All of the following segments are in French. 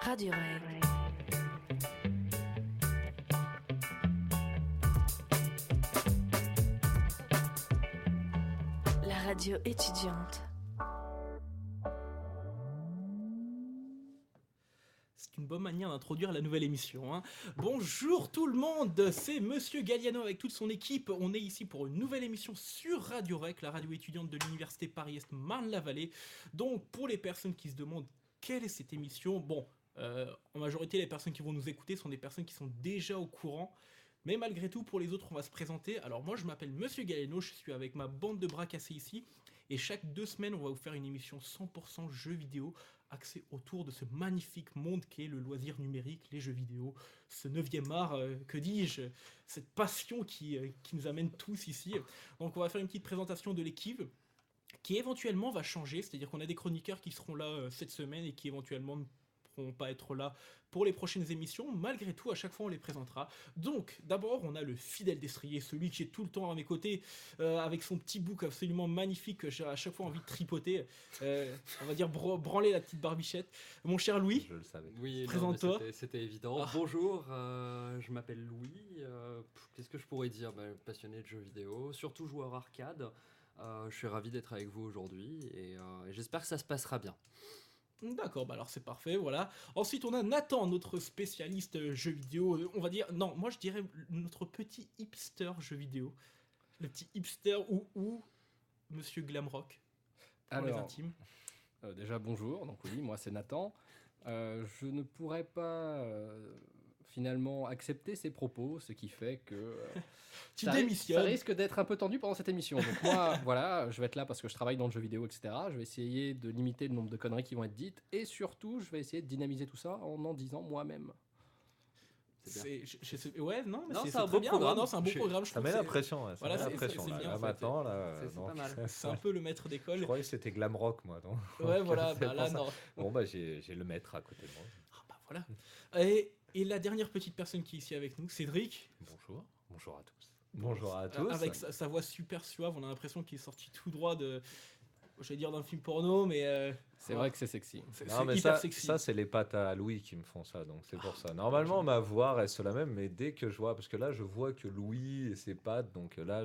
Radio Rec. La radio étudiante. C'est une bonne manière d'introduire la nouvelle émission. Bonjour tout le monde, c'est Monsieur Galliano avec toute son équipe. On est ici pour une nouvelle émission sur Radio Rec, la radio étudiante de l'Université Paris-Est Marne-la-Vallée. Donc pour les personnes qui se demandent quelle est cette émission, en majorité les personnes qui vont nous écouter sont des personnes qui sont déjà au courant. Mais malgré tout, pour les autres, on va se présenter. Alors moi, je m'appelle Monsieur Galliano, je suis avec ma bande de bras cassés ici. Et chaque 2 semaines, on va vous faire une émission 100% jeux vidéo, axée autour de ce magnifique monde qu'est le loisir numérique, les jeux vidéo, ce 9e art, que dis-je, cette passion qui nous amène tous ici. Donc on va faire une petite présentation de l'équipe, qui éventuellement va changer, c'est-à-dire qu'on a des chroniqueurs qui seront là cette semaine et qui éventuellement ne pourront pas être là pour les prochaines émissions. Malgré tout, à chaque fois on les présentera. Donc d'abord on a le fidèle destrier, celui qui est tout le temps à mes côtés, avec son petit bouc absolument magnifique que j'ai à chaque fois envie de tripoter, on va dire branler la petite barbichette. Mon cher Louis, je le savais. Oui, présente-toi. C'était évident. Ah. Bonjour, je m'appelle Louis. Qu'est-ce que je pourrais dire? Passionné de jeux vidéo, surtout joueur arcade. Je suis ravi d'être avec vous aujourd'hui et j'espère que ça se passera bien. D'accord, alors c'est parfait, voilà. Ensuite, on a Nathan, notre spécialiste jeux vidéo. On va dire, non, moi je dirais notre petit hipster jeux vidéo. Le petit hipster ou Monsieur Glamrock, pour les intimes. Déjà bonjour, donc oui, moi c'est Nathan. Je ne pourrais pas finalement accepter ces propos, ce qui fait que Tu ça démissionnes. risque d'être un peu tendu pendant cette émission. Donc moi, voilà, je vais être là parce que je travaille dans le jeu vidéo, etc. Je vais essayer de limiter le nombre de conneries qui vont être dites et surtout, je vais essayer de dynamiser tout ça en disant moi-même. Ouais, non, mais Non, c'est c'est un très beau bien. programme. Non, c'est un beau programme. Je Ça trouve met que la pression, ouais, ça voilà, met la c'est- pression. c'est Là, bien, là, c'est- maintenant, là, c'est non. pas mal. c'est un peu le maître Je d'école. croyais que c'était glam rock, moi. Donc. Ouais, voilà, C'est bah là, pour ça. non. Bon, bah, j'ai le maître à côté de moi. Ah, bah voilà. Et la dernière petite personne qui est ici avec nous, Cédric. Bonjour. Bonjour à tous. Bonjour à tous. Avec sa voix super suave, on a l'impression qu'il est sorti tout droit j'allais dire d'un film porno, mais C'est vrai que c'est sexy. c'est Non, mais hyper ça, sexy. ça c'est les pattes à Louis qui me font ça, donc c'est pour ça. Normalement, ma voix reste la même, mais dès que je vois, parce que là, je vois que Louis et ses pattes, donc là,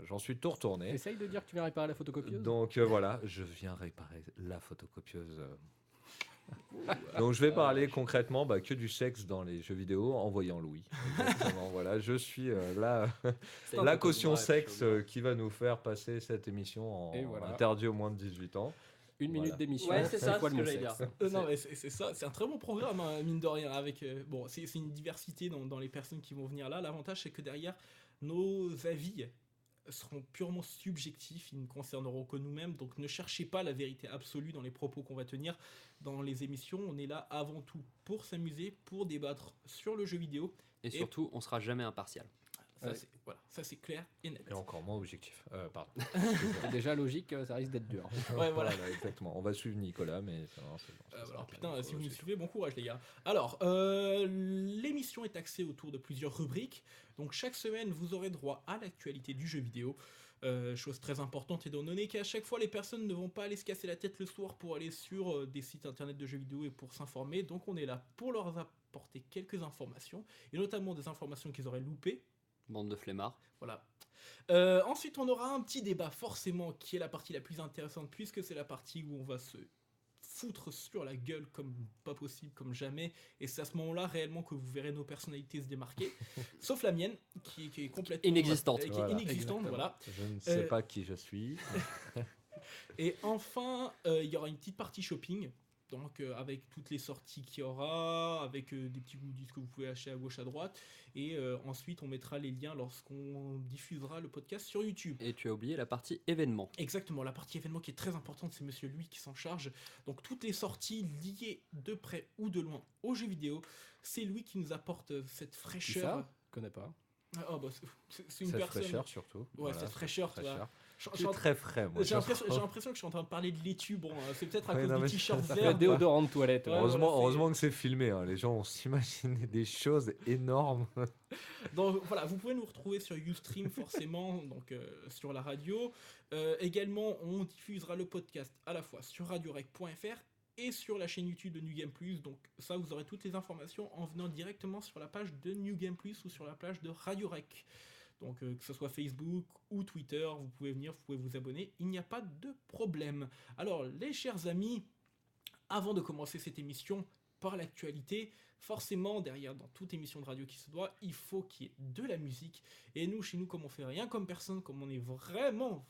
j'en suis tout retourné. Essaye de dire que tu viens réparer la photocopieuse. Donc voilà, je viens réparer la photocopieuse. Donc je vais parler concrètement que du sexe dans les jeux vidéo en voyant Louis. Exactement, voilà, je suis la caution Bref, sexe qui va nous faire passer cette émission en Et voilà. interdit aux moins de 18 ans. Une minute Voilà. d'émission. Ouais, c'est ça, fois ce le que mot j'allais sexe. dire. Non, mais c'est ça, c'est un très bon programme, mine de rien. C'est une diversité dans les personnes qui vont venir là. L'avantage, c'est que derrière, nos avis seront purement subjectifs, ils ne concerneront que nous-mêmes, donc ne cherchez pas la vérité absolue dans les propos qu'on va tenir dans les émissions. On est là avant tout pour s'amuser, pour débattre sur le jeu vidéo. Et surtout, on sera jamais impartial. Ça c'est clair et net. Et encore moins objectif. Pardon. C'est déjà logique, ça risque d'être dur. Ouais, voilà. Exactement. On va suivre Nicolas, mais ça, non, c'est bon. Alors putain, si vous me suivez, bon courage les gars. Alors, l'émission est axée autour de plusieurs rubriques. Donc chaque semaine, vous aurez droit à l'actualité du jeu vidéo. Chose très importante étant donné qu'à chaque fois, les personnes ne vont pas aller se casser la tête le soir pour aller sur des sites internet de jeux vidéo et pour s'informer. Donc on est là pour leur apporter quelques informations, et notamment des informations qu'ils auraient loupées. Bande de flemmards. Voilà. Ensuite, on aura un petit débat, forcément, qui est la partie la plus intéressante, puisque c'est la partie où on va se foutre sur la gueule comme pas possible, comme jamais. Et c'est à ce moment-là, réellement, que vous verrez nos personnalités se démarquer. Sauf la mienne, qui est complètement... Inexistante. Qui est Voilà, inexistante, voilà. Je ne sais pas qui je suis. Et enfin, il y aura une petite partie shopping. Donc avec toutes les sorties qu'il y aura, avec des petits goodies que vous pouvez acheter à gauche à droite, et ensuite on mettra les liens lorsqu'on diffusera le podcast sur YouTube. Et tu as oublié la partie événement. Exactement, la partie événement qui est très importante, c'est Monsieur Louis qui s'en charge. Donc toutes les sorties liées de près ou de loin aux jeux vidéo, c'est Louis qui nous apporte cette Qui fraîcheur. ça ? Je connais pas. Ah, bah, c'est une Cette personne. fraîcheur surtout. Ouais, Voilà, cette fraîcheur, tu vois. Je Je suis très frais, moi. J'ai l'impression que je suis en train de parler de laitue. Bon, c'est peut-être à Ouais, cause non, du mais t-shirt ça Le vert. déodorant de toilette. Ouais, Heureusement, voilà, c'est- heureusement que c'est filmé. Les gens vont s'imaginer des choses énormes. Donc voilà, vous pouvez nous retrouver sur Ustream forcément, donc sur la radio. Également, on diffusera le podcast à la fois sur radiorec.fr et sur la chaîne YouTube de New Game Plus. Donc ça, vous aurez toutes les informations en venant directement sur la page de New Game Plus ou sur la page de Radio Rec. Donc que ce soit Facebook ou Twitter, vous pouvez venir, vous pouvez vous abonner, il n'y a pas de problème. Alors les chers amis, avant de commencer cette émission par l'actualité, forcément derrière dans toute émission de radio qui se doit, il faut qu'il y ait de la musique. Et nous, chez nous, comme on fait rien comme personne, comme on est vraiment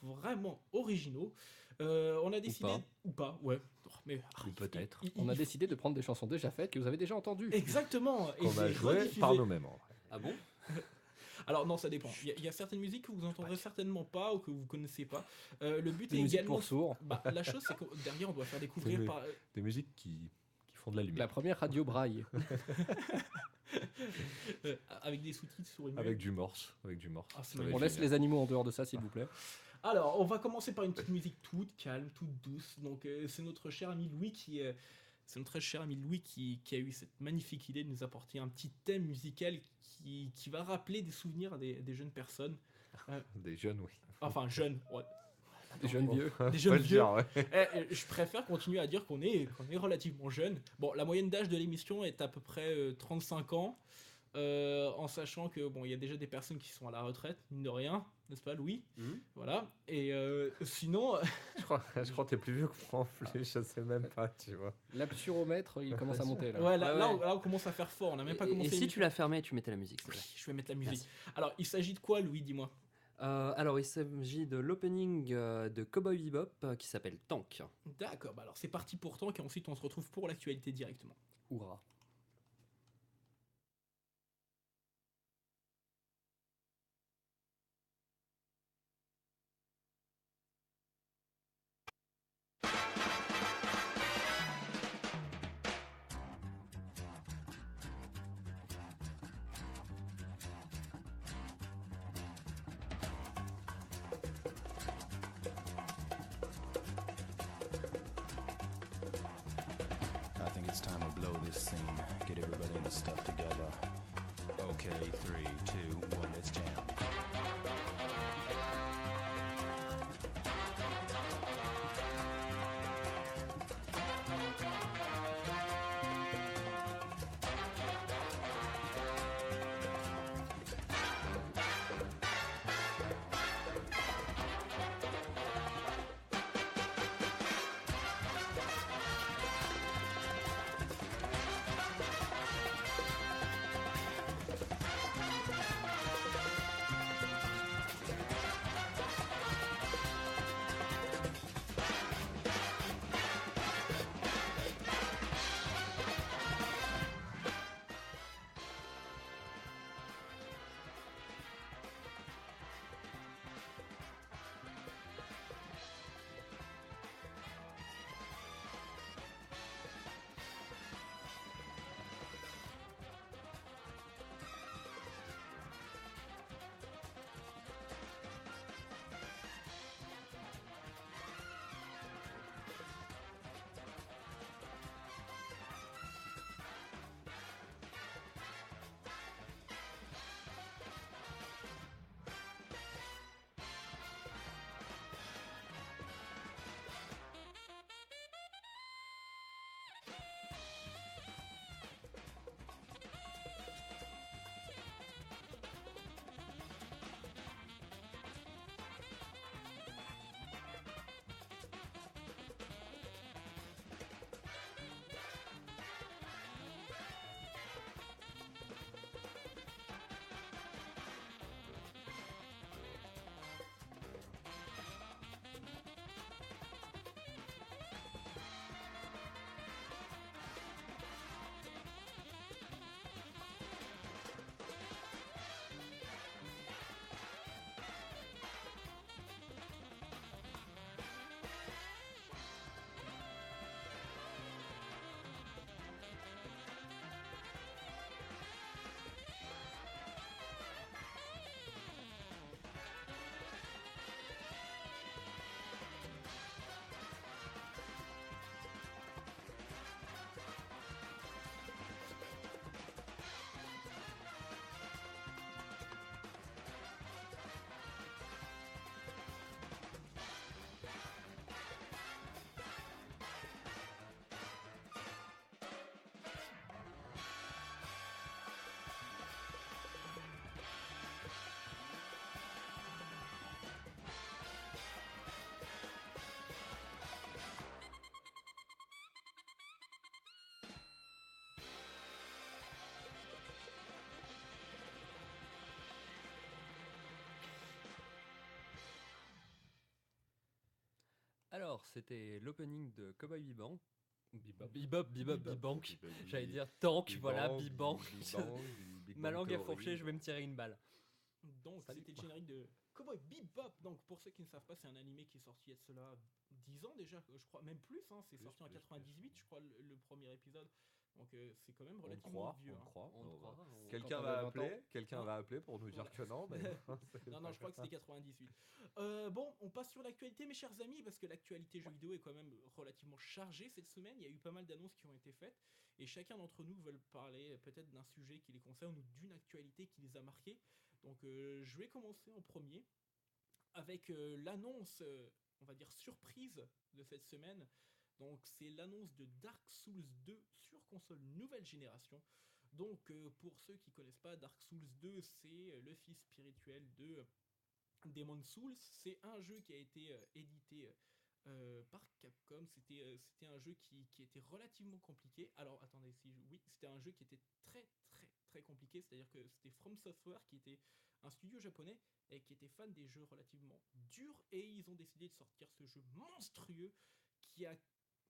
originaux, on a décidé... Ou pas, ouais. Mais, Ou peut-être. On a décidé de prendre des chansons déjà faites que vous avez déjà entendues. Exactement. Qu'on va jouer par nous-mêmes. En vrai. Ah bon? Alors non, ça dépend. Il y a certaines musiques que vous entendrez certainement pas ou que vous connaissez pas. Le but Des est musiques également... pour sourds. La chose, c'est que derrière, on doit faire découvrir Oui. par... Des musiques qui font de la lumière. La première radio braille. avec des sous-titres sur une Avec du morse. Ah, c'est Ça va On être laisse génial. les animaux en dehors de ça, s'il vous plaît. Alors, on va commencer par une petite musique toute calme, toute douce. Donc, c'est notre cher ami Louis qui a eu cette magnifique idée de nous apporter un petit thème musical qui va rappeler des souvenirs des jeunes personnes. Des jeunes, oui. Enfin, jeunes. Ouais. Des jeunes vieux. Des Faut jeunes le vieux. dire, ouais. Je préfère continuer à dire qu'on est relativement jeune. Bon, la moyenne d'âge de l'émission est à peu près 35 ans. En sachant que bon, il y a déjà des personnes qui sont à la retraite, mine de rien, n'est-ce pas, Louis? Voilà. Et sinon, Je crois que t'es plus vieux que moi en plus, je sais même pas, tu vois. L'absuromètre, il commence à monter là. ouais, Ouais. là, on commence à faire fort. On n'a même pas commencé. Et si l'émission. tu la fermais, tu mettais la musique, s'il te Oui, plaît. je vais mettre la musique. Merci. Alors, il s'agit de quoi, Louis? Dis-moi. Alors, il s'agit de l'opening de Cowboy Bebop qui s'appelle Tank. D'accord. Alors, c'est parti pour Tank et ensuite on se retrouve pour l'actualité directement. Hurrah. I think it's time to blow this scene. Get everybody in the stuff together. Okay, 3, 2, 1, let's jam. Alors, c'était l'opening de Cowboy Bebop. Bebop. Bebop. J'allais dire Tank, voilà, Bebop. Ma langue est fourchée, je vais me tirer une balle. Donc Salut. c'était le générique de Cowboy Bebop. Donc pour ceux qui ne savent pas, c'est un animé qui est sorti il y a de cela 10 ans déjà, je crois, même plus, hein, c'est sorti en 98, je crois, le premier épisode. Donc c'est quand même On relativement croit, vieux. on hein. croit. On Bon, croit, bah, on- Quelqu'un Quand on va a 20 appeler, ans. quelqu'un va appeler pour nous dire Voilà. que non. Mais c'est Non, pas je crois que grave. c'était 98. Bon, on passe sur l'actualité, mes chers amis, parce que l'actualité jeux vidéo est quand même relativement chargée cette semaine. Il y a eu pas mal d'annonces qui ont été faites, et chacun d'entre nous veut parler peut-être d'un sujet qui les concerne ou d'une actualité qui les a marqués. Donc, je vais commencer en premier avec l'annonce, on va dire surprise de cette semaine. Donc, c'est l'annonce de Dark Souls 2 sur console nouvelle génération. Donc, pour ceux qui connaissent pas, Dark Souls 2, c'est le fils spirituel de Demon's Souls. C'est un jeu qui a été édité par Capcom. C'était un jeu qui était relativement compliqué. Alors, attendez, oui, c'était un jeu qui était très très très compliqué. C'est-à-dire que c'était From Software, qui était un studio japonais et qui était fan des jeux relativement durs. Et ils ont décidé de sortir ce jeu monstrueux qui a,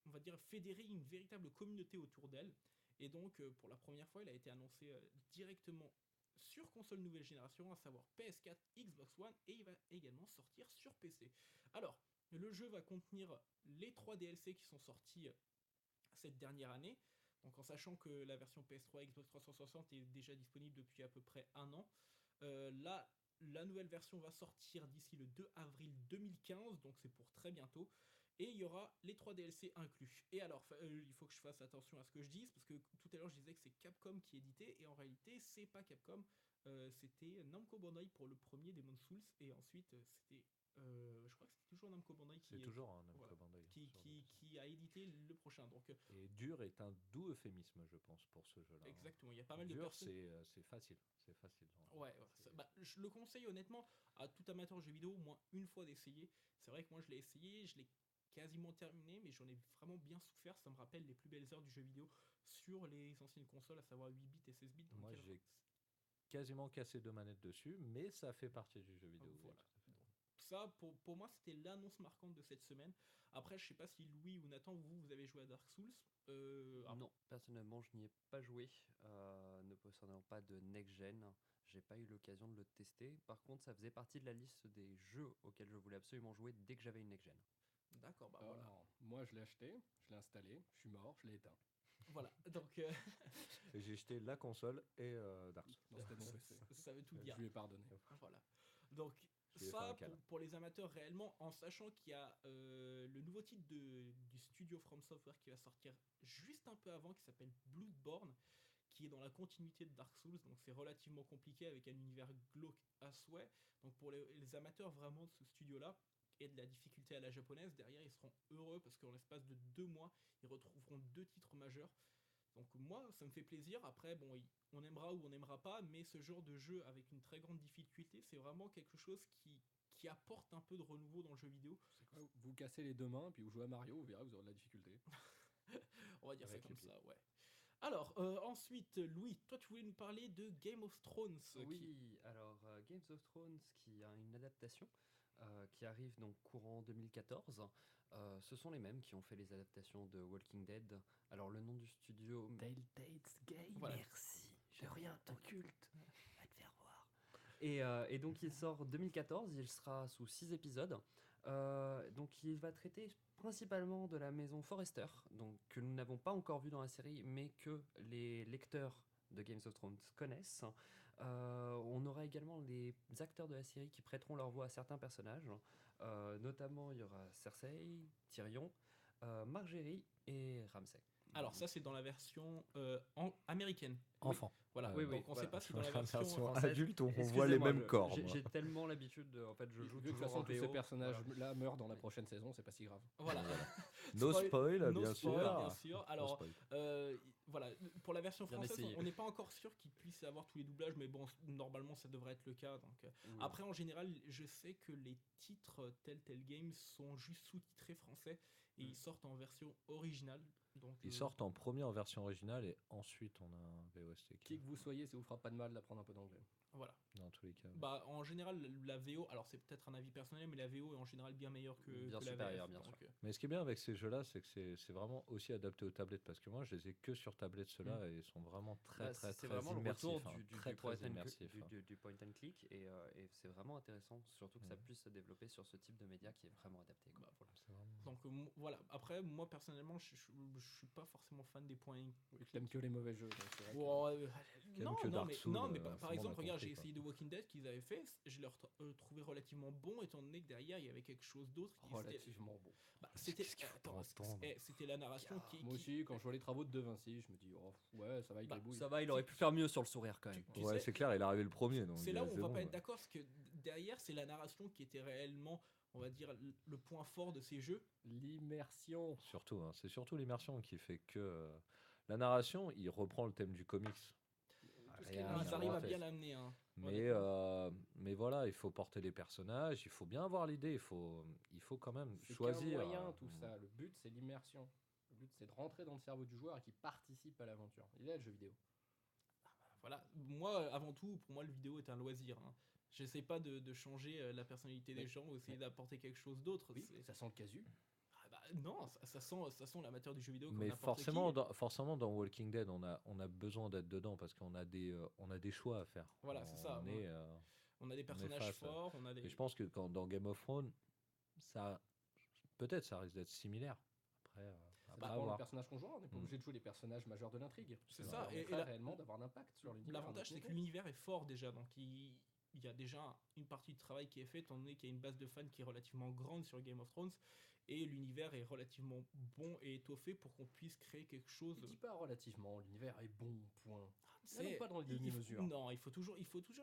on va dire, fédéré une véritable communauté autour d'elle. Et donc, pour la première fois, il a été annoncé directement sur console nouvelle génération, à savoir PS4, Xbox One, et il va également sortir sur PC. Alors, le jeu va contenir les 3 DLC qui sont sortis cette dernière année, donc en sachant que la version PS3 Xbox 360 est déjà disponible depuis à peu près un an. Là, la nouvelle version va sortir d'ici le 2 avril 2015, donc c'est pour très bientôt. Et il y aura les 3 DLC inclus. Et alors, il faut que je fasse attention à ce que je dise, parce que tout à l'heure je disais que c'est Capcom qui éditait, et en réalité c'est pas Capcom, c'était Namco Bandai pour le premier Demon's Souls, et ensuite c'était, je crois que c'était toujours Namco Bandai C'est toujours un Namco voilà, Bandai. qui a édité le prochain. Donc Et dur est un doux euphémisme, je pense, pour ce jeu-là. exactement, il y a pas mal de Dur, personnes. c'est facile. C'est facile. Ouais, je le conseille honnêtement à tout amateur de jeux vidéo au moins une fois d'essayer. C'est vrai que moi je l'ai essayé, je l'ai quasiment terminé, mais j'en ai vraiment bien souffert. Ça me rappelle les plus belles heures du jeu vidéo sur les anciennes consoles, à savoir 8 bits et 16 bits. Dans Moi, lesquelles- j'ai quasiment cassé 2 manettes dessus, mais ça fait partie du jeu vidéo. Voilà. oui, tout à fait. Ça, pour moi, c'était l'annonce marquante de cette semaine. Après, je sais pas si Louis ou Nathan, vous avez joué à Dark Souls. Non, personnellement, je n'y ai pas joué, ne possédant pas de next-gen. J'ai pas eu l'occasion de le tester. Par contre, ça faisait partie de la liste des jeux auxquels je voulais absolument jouer dès que j'avais une next-gen. D'accord, bah voilà. Alors, moi, je l'ai acheté, je l'ai installé, je suis mort, je l'ai éteint. Voilà, donc Et j'ai jeté la console et Dark Souls. Non, c'était mon PC. ça veut tout Je dire. lui ai pardonné. Voilà. Donc Je lui ai fait un ça, câlin. pour les amateurs réellement, en sachant qu'il y a le nouveau titre du studio From Software qui va sortir juste un peu avant, qui s'appelle Bloodborne, qui est dans la continuité de Dark Souls, donc c'est relativement compliqué avec un univers glauque à souhait. Donc pour les amateurs vraiment de ce studio-là, et de la difficulté à la japonaise, derrière ils seront heureux parce qu'en l'espace de 2 mois, ils retrouveront 2 titres majeurs. Donc moi, ça me fait plaisir. Après, bon, on aimera ou on n'aimera pas, mais ce genre de jeu avec une très grande difficulté, c'est vraiment quelque chose qui apporte un peu de renouveau dans le jeu vidéo. C'est quoi, vous cassez les 2 mains, puis vous jouez à Mario, vous verrez, vous aurez de la difficulté. On va dire Avec ça comme les ça, ouais. Alors, ensuite, Louis, toi tu voulais nous parler de Game of Thrones. Oui, alors Games of Thrones qui a une adaptation qui arrive donc courant 2014. Ce sont les mêmes qui ont fait les adaptations de Walking Dead. Alors le nom du studio... Telltale Game, Voilà. merci. J'ai rien, t'occulte. Va te faire voir. Et donc il sort 2014, il sera sous 6 épisodes. Donc il va traiter principalement de la maison Forrester, donc que nous n'avons pas encore vu dans la série, mais que les lecteurs de Games of Thrones connaissent. On aura également les acteurs de la série qui prêteront leur voix à certains personnages. Notamment il y aura Cersei, Tyrion, Margaery et Ramsay. Alors ça c'est dans la version américaine. Enfant. Voilà, Oui, donc oui, on sait voilà. pas si dans la La version version française- adulte, on voit Excusez-moi, les mêmes corps. J'ai moi. j'ai tellement l'habitude de... En fait, je joue Vu que de toute toujours façon en tous ces VO, personnages voilà. là meurent dans la prochaine saison, c'est pas si grave. Voilà. No spoil, No bien spoil, sûr. bien sûr. Alors, No spoil. voilà, pour la version Bien française, essayé. on n'est pas encore sûr qu'ils puissent avoir tous les doublages, mais bon, normalement ça devrait être le cas. Donc, Oui. après, en général, je sais que les titres Telltale Games sont juste sous-titrés français et ils sortent en version originale. Donc, Ils sortent en premier en version originale et ensuite on a un VOST Qui que vous soyez, ça vous fera pas de mal d'apprendre un peu d'anglais. Voilà. dans tous les cas. Bah, en général, la VO, alors c'est peut-être un avis personnel, mais la VO est en général bien meilleure Bien que la supérieure, VF. bien donc, sûr. Mais ce qui est bien avec ces jeux-là, c'est que c'est vraiment aussi adapté aux tablettes parce que moi je les ai que sur tablette ceux-là et ils sont vraiment très Bah, très c'est très vraiment le immersifs. retour hein, du très point très and immersifs. click, hein. du point and click et c'est vraiment intéressant, surtout que ça Mhm. puisse se développer sur ce type de média qui est vraiment adapté. Quoi. Bah, voilà. C'est vraiment- Donc, voilà. Après, moi personnellement, je suis pas forcément fan des points. Oui, je t'aime que les mauvais jeux. Donc c'est vrai que- Bon, Qui aime non, que non, Dark mais, Souls, non, mais tout par le monde a exemple, regarde, compris, j'ai quoi. essayé The Walking Dead qu'ils avaient fait, je l'ai trouvé relativement bon, étant donné que derrière il y avait quelque chose d'autre. qui- c'était- Relativement bon. bah, c'était Qu'est-ce qu'il faut attends, entendre c'était la narration qui. Moi aussi, quand je vois les travaux de De Vinci, je me dis, oh, ouais, ça va avec Bah, les bouilles. Ça va, il aurait pu faire mieux sur le sourire quand même. Tu Ouais, sais, c'est clair, il est arrivé le premier. donc, c'est là où on va bon, pas être ouais. d'accord, parce que derrière, c'est la narration qui était réellement, on va dire, le point fort de ces jeux. L'immersion. Surtout, hein, c'est surtout l'immersion qui fait que la narration, il reprend le thème du comics. Tout ce qui est Rien Ils à narration, arrivent voir à avec. bien l'amener. Hein, Mais, honnêtement. mais voilà, il faut porter les personnages, il faut bien avoir l'idée, il faut quand même C'est qu'un choisir. moyen, tout ça. Le but, c'est l'immersion. Le but, c'est de rentrer dans le cerveau du joueur et qu'il participe à l'aventure. Il est là, le jeu vidéo. Voilà, moi, avant tout, pour moi, le vidéo est un loisir. Hein. J'essaie pas de changer la personnalité des Mais- gens ou essayer mais- d'apporter quelque chose d'autre. Oui, C'est- ça sent le casu. Ah bah, non, ça sent l'amateur du jeu vidéo comme Mais n'importe forcément qui. forcément, dans Walking Dead, on a besoin d'être dedans parce qu'on a des choix à faire. Voilà, c'est ça, On ouais. est, On a des personnages face, forts, on a des. et je pense que dans Game of Thrones, ça, peut-être ça risque d'être similaire. Après, Ça après dépend voir. du personnage qu'on joue. On n'est pas Mm. obligé de jouer les personnages majeurs de l'intrigue. C'est Ça ça, et permettrait la- réellement d'avoir un impact sur l'univers. L'avantage, c'est que l'univers est fort déjà, donc il y a déjà une partie du travail qui est faite, étant donné qu'il y a une base de fans qui est relativement grande sur Game of Thrones, et l'univers est relativement bon et étoffé pour qu'on puisse créer quelque chose. Je dis pas relativement, l'univers est bon, point. C'est- N'allons pas dans les il faut- demi-mesures. Non, il faut toujours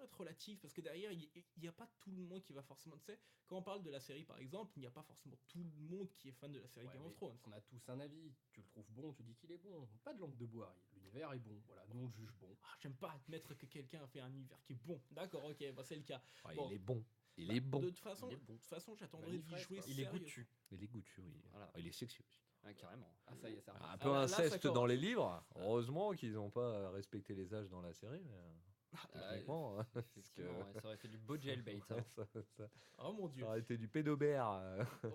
être relatif parce que derrière, il n'y a pas tout le monde qui va forcément. Tu sais, quand on parle de la série par exemple, il n'y a pas forcément tout le monde qui est fan de la série Ouais, Game of mais Thrones. On a tous un avis. Tu le trouves bon, tu dis qu'il est bon. Pas de langue de bois. L'univers est bon. Voilà, nous on le juge bon. Ah, j'aime pas admettre que quelqu'un a fait un univers qui est bon. D'accord, ok, bah c'est le cas. Ah, Bon. Il est bon. Il est bon. De toute façon, Il est bon. j'attendrai Vanille d'y fraise, jouer quoi. Il est sérieux. goûtu. Il est goûtu, oui. Voilà. Ah, il est sexy aussi. Ah, carrément. Ah, ça y est, ça repasse. Un peu là, ça inceste dans commence. les livres. Heureusement qu'ils n'ont pas respecté les âges dans la série. Mais, techniquement, hein, parce que- Effectivement, ouais, ça aurait fait du beau jailbait. hein. ça Oh mon dieu. aurait été du pédobert.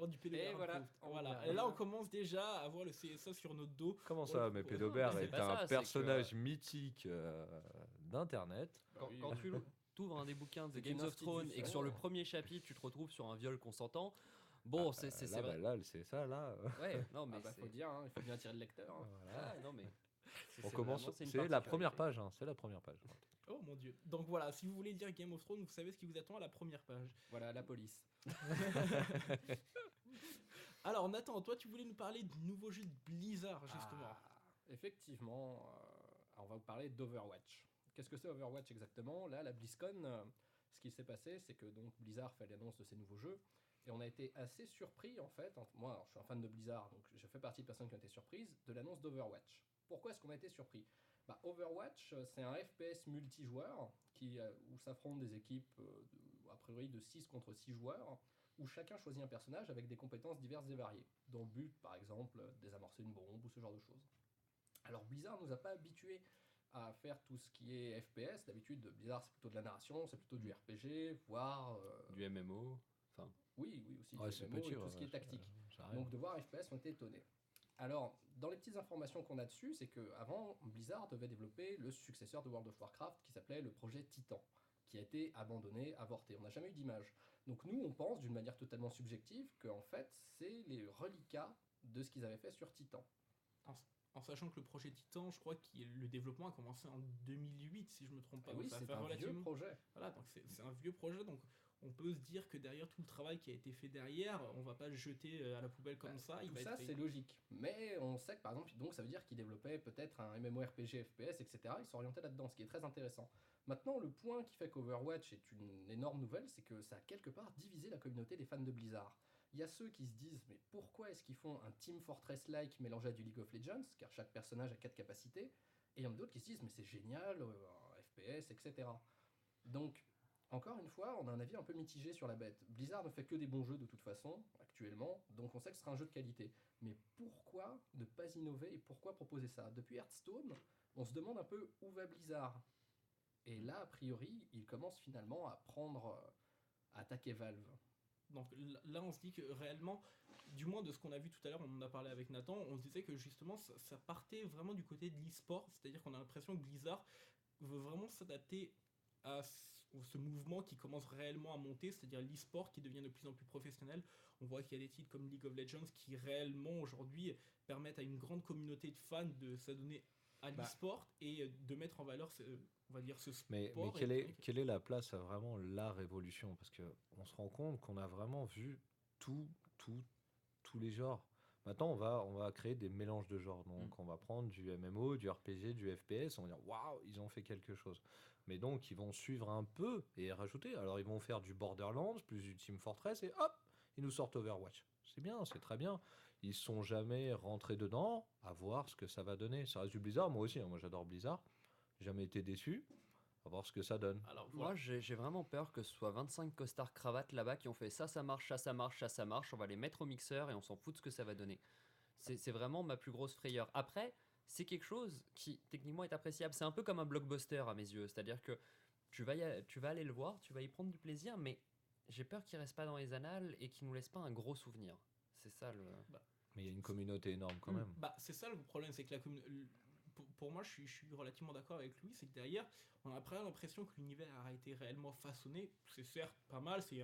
Oh, du pédobère Et voilà, approved. on Voilà. y Et là, on arrive. commence déjà à voir le CSA sur notre dos. Comment ça, mais Ouais, Pédobert mais c'est est pas un ça, c'est personnage mythique d'Internet. Quand, Oui. quand tu ouvres un des bouquins de C'est Games une of Thrones et que institution. sur le premier chapitre tu te retrouves sur un viol consentant, bon, c'est Là, vrai. bah, là, c'est ça, là. Ouais, non, mais Ah bah, c'est- faut dire, hein, il faut bien tirer le lecteur. hein. Voilà. Ah, non, mais On c'est commence. vraiment- une C'est la particularité. première page. Hein, c'est la première page. Oh mon dieu. Donc voilà, si vous voulez dire Game of Thrones, vous savez ce qui vous attend à la première page. Voilà, la police. Alors Nathan, toi tu voulais nous parler du nouveau jeu de Blizzard justement. Ah, effectivement, on va vous parler d'Overwatch. Qu'est-ce que c'est Overwatch exactement? Là, la BlizzCon, ce qui s'est passé, c'est que donc Blizzard fait l'annonce de ses nouveaux jeux. Et on a été assez surpris en fait. Moi, alors, je suis un fan de Blizzard, donc je fais partie des personnes qui ont été surprises de l'annonce d'Overwatch. Pourquoi est-ce qu'on a été surpris? Bah, Overwatch, c'est un FPS multijoueur où s'affrontent des équipes a priori de 6 contre 6 joueurs, où chacun choisit un personnage avec des compétences diverses et variées, dans le but, par exemple, de désamorcer une bombe ou ce genre de choses. Alors Blizzard nous a pas habitués à faire tout ce qui est FPS. D'habitude, Blizzard, c'est plutôt de la narration, c'est plutôt du RPG, voire... Du MMO. oui, aussi, Ouais, du c'est MMO et petit. tout ce qui est tactique. J'arrive. Donc de voir FPS, on était étonnés. Alors, dans les petites informations qu'on a dessus, c'est qu'avant, Blizzard devait développer le successeur de World of Warcraft qui s'appelait le projet Titan, qui a été abandonné, avorté. On n'a jamais eu d'image. Donc nous, on pense d'une manière totalement subjective qu'en fait, c'est les reliquats de ce qu'ils avaient fait sur Titan. En sachant que le projet Titan, je crois que le développement a commencé en 2008 si je me trompe pas. Et Donc oui, ça c'est fait un vieux relativement- projet. Voilà, donc c'est un vieux projet, donc on peut se dire que derrière tout le travail qui a été fait derrière, on va pas le jeter à la poubelle comme ça. Il Tout va ça, être c'est logique. Mais on sait que, par exemple, donc ça veut dire qu'ils développaient peut-être un MMORPG FPS, etc. Ils s'orientaient là-dedans, ce qui est très intéressant. Maintenant, le point qui fait qu'Overwatch est une énorme nouvelle, c'est que ça a quelque part divisé la communauté des fans de Blizzard. Il y a ceux qui se disent mais pourquoi est-ce qu'ils font un Team Fortress-like mélangé à du League of Legends, car chaque personnage a 4 capacités, et il y en a d'autres qui se disent mais c'est génial, un FPS, etc. Donc, encore une fois, on a un avis un peu mitigé sur la bête. Blizzard ne fait que des bons jeux de toute façon, actuellement, donc on sait que ce sera un jeu de qualité. Mais pourquoi ne pas innover et pourquoi proposer ça? Depuis Hearthstone, on se demande un peu où va Blizzard. Et là, a priori, il commence finalement à à attaquer Valve. Donc là, on se dit que réellement, du moins de ce qu'on a vu tout à l'heure, on en a parlé avec Nathan, on se disait que justement ça partait vraiment du côté de l'e-sport, c'est-à-dire qu'on a l'impression que Blizzard veut vraiment s'adapter à ce mouvement qui commence réellement à monter, c'est-à-dire l'e-sport qui devient de plus en plus professionnel. On voit qu'il y a des titres comme League of Legends qui réellement aujourd'hui permettent à une grande communauté de fans de s'adonner à l'e-sport et de mettre en valeur on va dire ce sport. Mais quelle est la place à vraiment la révolution? Parce qu'on se rend compte qu'on a vraiment vu tous les genres. Maintenant, on va créer des mélanges de genres. Donc, on va prendre du MMO, du RPG, du FPS. On va dire, waouh, ils ont fait quelque chose. Mais donc, ils vont suivre un peu et rajouter. Alors, ils vont faire du Borderlands, plus du Team Fortress, et hop, ils nous sortent Overwatch. C'est bien, c'est très bien. Ils ne sont jamais rentrés dedans, à voir ce que ça va donner. Ça reste du Blizzard, moi aussi. Moi, j'adore Blizzard. Jamais été déçu. À voir ce que ça donne. Alors, voilà. Moi, j'ai vraiment peur que ce soit 25 costards cravates là-bas qui ont fait ça marche, ça marche, ça marche. On va les mettre au mixeur et on s'en fout de ce que ça va donner. C'est vraiment ma plus grosse frayeur. Après, c'est quelque chose qui techniquement est appréciable. C'est un peu comme un blockbuster à mes yeux. C'est-à-dire que tu vas aller le voir, tu vas y prendre du plaisir, mais j'ai peur qu'il reste pas dans les annales et qu'il nous laisse pas un gros souvenir. C'est ça le. Mais il y a une communauté énorme quand même. Bah, c'est ça le problème, c'est que pour moi, je suis relativement d'accord avec lui, c'est que derrière, on a après l'impression que l'univers a été réellement façonné. C'est certes pas mal, c'est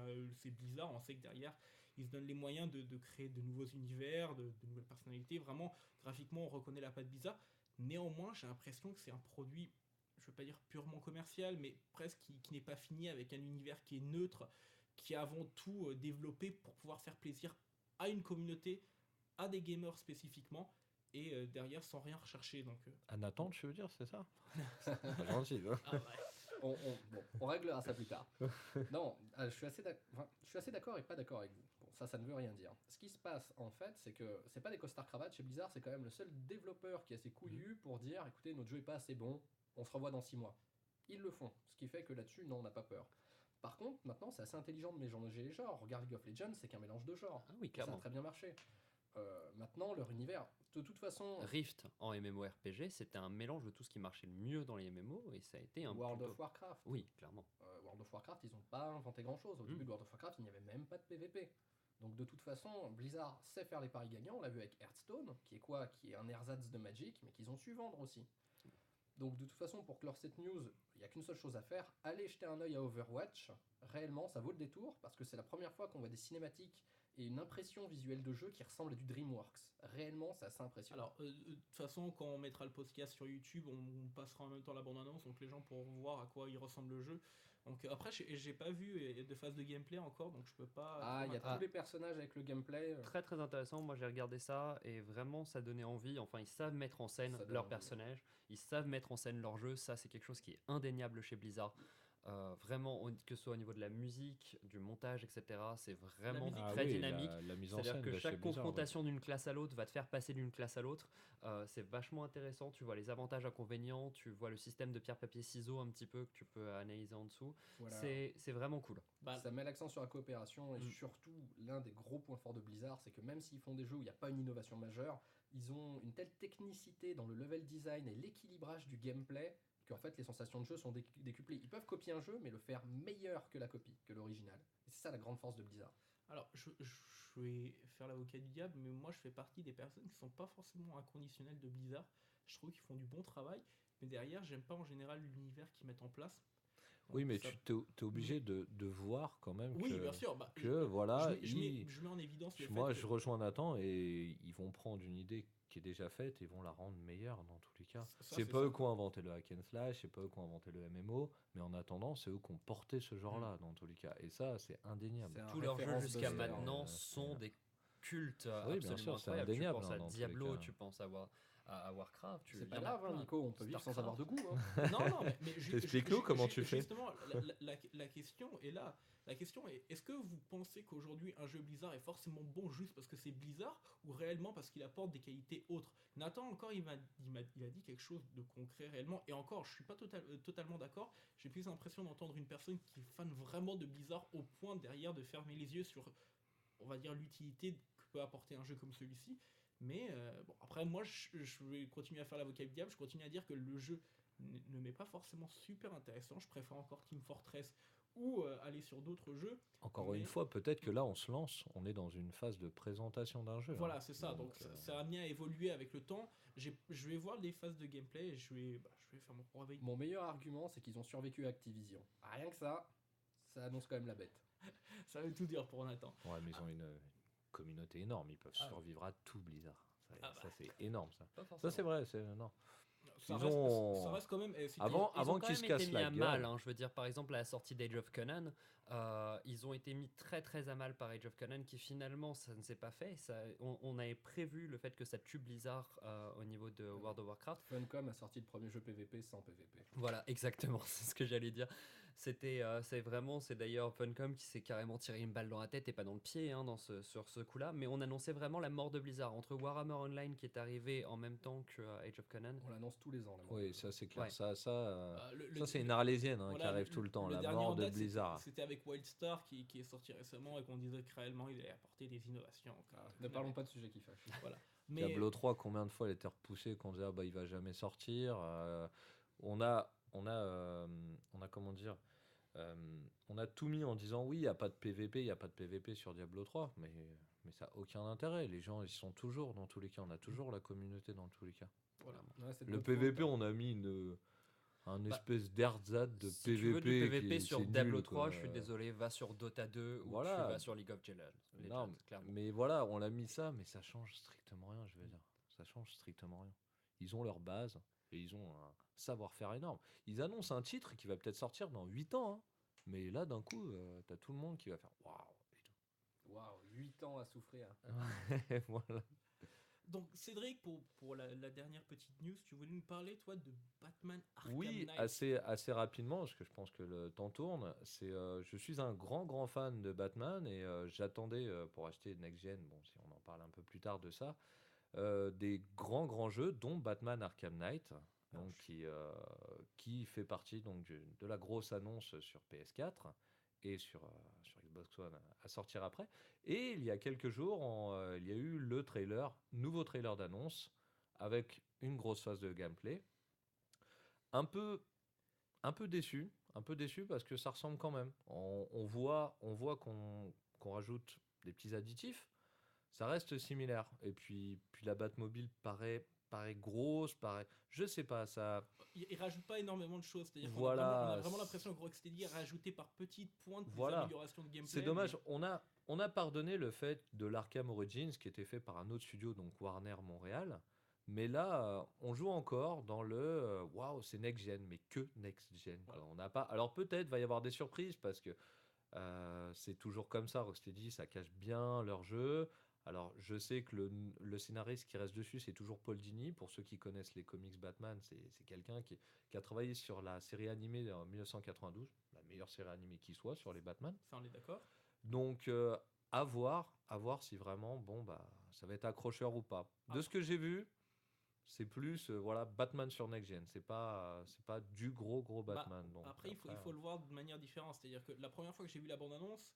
Blizzard, on sait que derrière, ils se donnent les moyens de créer de nouveaux univers, de nouvelles personnalités. Vraiment, graphiquement, on reconnaît la patte Blizzard. Néanmoins, j'ai l'impression que c'est un produit, je veux pas dire purement commercial, mais presque qui n'est pas fini, avec un univers qui est neutre, qui est avant tout développé pour pouvoir faire plaisir à une communauté, à des gamers spécifiquement, et derrière sans rien rechercher. Donc, À Nathan, tu veux dire, c'est ça? C'est pas gentil, hein. ah ouais. On réglera ça plus tard. Non, je suis assez d'accord et pas d'accord avec vous. Bon, ça ne veut rien dire. Ce qui se passe, en fait, c'est que c'est pas des costards cravates chez Blizzard, c'est quand même le seul développeur qui est assez couillu pour dire, écoutez, notre jeu est pas assez bon, on se revoit dans 6 mois. Ils le font, ce qui fait que là-dessus, non, on n'a pas peur. Par contre, maintenant, c'est assez intelligent de mélanger les genres. Regarde League of Legends, c'est qu'un mélange de genres. Ah oui, Ça a clairement. très bien marché. Maintenant, leur univers, de toute façon, Rift en MMORPG, c'était un mélange de tout ce qui marchait le mieux dans les MMO et ça a été un World plutôt- of Warcraft. Oui, clairement. World of Warcraft, ils n'ont pas inventé grand-chose. Au début de World of Warcraft, il n'y avait même pas de PvP. Donc de toute façon, Blizzard sait faire les paris gagnants. On l'a vu avec Hearthstone, qui est quoi? Qui est un ersatz de Magic, mais qu'ils ont su vendre aussi. Donc de toute façon, pour clore cette news, il n'y a qu'une seule chose à faire. Allez jeter un œil à Overwatch. Réellement, ça vaut le détour, parce que c'est la première fois qu'on voit des cinématiques et une impression visuelle de jeu qui ressemble à du DreamWorks. Réellement, c'est assez impressionnant. Alors, de toute façon, quand on mettra le podcast sur YouTube, on passera en même temps la bande-annonce, donc les gens pourront voir à quoi il ressemble le jeu. Donc après, j'ai pas vu de phase de gameplay encore, donc je peux pas. Il y a tous les personnages avec le gameplay. Très très intéressant, moi j'ai regardé ça et vraiment ça donnait envie, enfin ils savent mettre en scène Ça donne leurs envie. personnages, ils savent mettre en scène leur jeu, ça c'est quelque chose qui est indéniable chez Blizzard. Vraiment, que ce soit au niveau de la musique, du montage, etc., c'est vraiment musique, très dynamique. La mise en C'est-à-dire scène que de chez chaque Blizzard, ouais. confrontation d'une classe à l'autre va te faire passer d'une classe à l'autre. C'est vachement intéressant. Tu vois les avantages, inconvénients. Tu vois le système de pierre, papier, ciseaux un petit peu que tu peux analyser en dessous. Voilà. C'est vraiment cool. Bah, Ça met l'accent sur la coopération et surtout l'un des gros points forts de Blizzard, c'est que même s'ils font des jeux où il n'y a pas une innovation majeure, ils ont une telle technicité dans le level design et l'équilibrage du gameplay qu'en fait les sensations de jeu sont décuplées. Ils peuvent copier un jeu mais le faire meilleur que la copie, que l'original. Et c'est ça la grande force de Blizzard. Alors, je vais faire l'avocat du diable, mais moi je fais partie des personnes qui sont pas forcément inconditionnelles de Blizzard. Je trouve qu'ils font du bon travail, mais derrière, j'aime pas en général l'univers qu'ils mettent en place. Oui, mais Ça- tu t'es obligé de voir quand même Oui, que, bien sûr. Bah, voilà, je mets en évidence le moi fait je que- rejoins Nathan et ils vont prendre une idée qui est déjà faite et vont la rendre meilleure dans tous les cas. Ça, C'est c'est pas ça. eux qui ont inventé le hack and slash, c'est pas eux qui ont inventé le MMO, mais en attendant, c'est eux qui ont porté ce genre-là dans tous les cas. Et ça, c'est indéniable. C'est un Tous leurs jeux référence jusqu'à buster, maintenant euh, sont des cultes Oui, bien absolument sûr, c'est incroyables. indéniable, Tu penses hein, à dans tous les Diablo, cas. tu penses à Warcraft. C'est il pas y en a grave, hein, plein. Nico, on peut vivre sans Starcraft. avoir de goût. Hein. Non, mais Explique-nous comment tu fais. Justement, la question est là. la question est, est-ce que vous pensez qu'aujourd'hui un jeu Blizzard est forcément bon juste parce que c'est Blizzard ou réellement parce qu'il apporte des qualités autres? Nathan encore il a dit quelque chose de concret réellement et encore je suis pas totalement d'accord. J'ai plus l'impression d'entendre une personne qui est fan vraiment de Blizzard au point derrière de fermer les yeux sur, on va dire, l'utilité que peut apporter un jeu comme celui-ci. Mais bon, après moi je vais continuer à faire l'avocat du diable, je continue à dire que le jeu ne m'est pas forcément super intéressant. Je préfère encore Team Fortress ou aller sur d'autres jeux. Encore Mais- une fois, peut-être que là, on se lance, on est dans une phase de présentation d'un jeu. Voilà, hein. c'est ça. Donc, ça a amené à évoluer avec le temps. Je vais voir les phases de gameplay et je vais faire mon propre avis. Mon meilleur argument, c'est qu'ils ont survécu à Activision. Rien que ça annonce quand même la bête. Ça veut tout dire pour Nathan. Ouais, mais ils ont une communauté énorme, ils peuvent Ah. survivre à tout Blizzard. Ça, Ah bah. ça, c'est énorme, ça. Pas Ça, forcément. c'est vrai, non. Ça Ils reste, ont- ça reste quand même. Ils Avant ont qu'ils quand se même cassent été mis la à mal, gueule. hein. Je veux dire, par exemple, à la sortie d'Age of Conan, ils ont été mis très très à mal par Age of Conan, qui finalement ça ne s'est pas fait. On avait prévu le fait que ça tue Blizzard au niveau de World of Warcraft. Funcom a sorti le premier jeu PVP sans PVP. Voilà, exactement, c'est ce que j'allais dire. C'est d'ailleurs Funcom qui s'est carrément tiré une balle dans la tête et pas dans le pied hein, sur ce coup-là. Mais on annonçait vraiment la mort de Blizzard entre Warhammer Online qui est arrivé en même temps que Age of Conan. On l'annonce tous les ans. la mort Oui, de- ça, c'est clair. Ouais. Ça, Le- c'est une arlésienne hein, qui voilà, arrive tout le temps. La dernier mort en de date, Blizzard. C'était avec Wildstar qui est sorti récemment et qu'on disait que réellement il allait apporter des innovations. Ne parlons pas de sujet qui fâche. Mais Diablo 3, combien de fois elle était repoussée qu'on disait ah bah il va jamais sortir. On a comment dire, on a tout mis en disant oui il y a pas de PVP, il y a pas de PVP sur Diablo 3, mais ça a aucun intérêt. Les gens ils sont toujours dans tous les cas, on a toujours la communauté dans tous les cas. voilà. Ouais, c'est de Le notre PVP faute, hein. on a mis un Bah, espèce d'ersatz de Si PVP. tu veux du PVP qui- sur c'est Diablo nul, 3, quoi. je suis désolé, va sur Dota 2 ou Voilà. tu vas sur League of Legends, Non, clairement. mais voilà, on l'a mis ça, mais ça change strictement rien, je veux dire. Ça change strictement rien. Ils ont leur base et ils ont un savoir-faire énorme. Ils annoncent un titre qui va peut-être sortir dans 8 ans, hein. Mais là, d'un coup, t'as tout le monde qui va faire waouh et Waouh, 8 ans à souffrir. tout. Voilà. Donc Cédric, pour la dernière petite news, tu voulais nous parler toi de Batman Arkham Oui, Knight. assez rapidement, parce que je pense que le temps tourne. Je suis un grand fan de Batman et j'attendais pour acheter Next Gen, bon, si on en parle un peu plus tard de ça, des grands jeux, dont Batman Arkham Knight, donc, qui fait partie donc, de la grosse annonce sur PS4 et sur Xbox One à sortir après. Et il y a quelques jours, il y a eu le nouveau trailer d'annonce avec une grosse phase de gameplay. Un peu déçu parce que ça ressemble quand même. On voit qu'on rajoute des petits additifs. Ça reste similaire. Et puis la Batmobile paraît grosse, je sais pas, ça. Il rajoute pas énormément de choses, c'est-à-dire Voilà. qu'on a vraiment l'impression que Rocksteady a rajouté par petites pointes des Voilà. améliorations de gameplay. C'est dommage, mais- on a pardonné le fait de l'Arkham Origins qui était fait par un autre studio, donc Warner Montréal. Mais là, on joue encore dans le waouh, c'est next gen, mais que next gen. Quoi. Voilà. On n'a pas. Alors peut-être va y avoir des surprises parce que c'est toujours comme ça. Rocksteady, ça cache bien leur jeu. Alors je sais que le scénariste qui reste dessus, c'est toujours Paul Dini. Pour ceux qui connaissent les comics Batman, c'est quelqu'un qui a travaillé sur la série animée en 1992, la meilleure série animée qui soit sur les Batman. Ça, on est d'accord. Donc à voir si vraiment bon bah ça va être accrocheur ou pas. De Ah. ce que j'ai vu, c'est plus voilà Batman sur Next Gen. C'est pas du gros Bah, Batman. Donc après, il faut le voir de manière différente. C'est-à-dire que la première fois que j'ai vu la bande-annonce,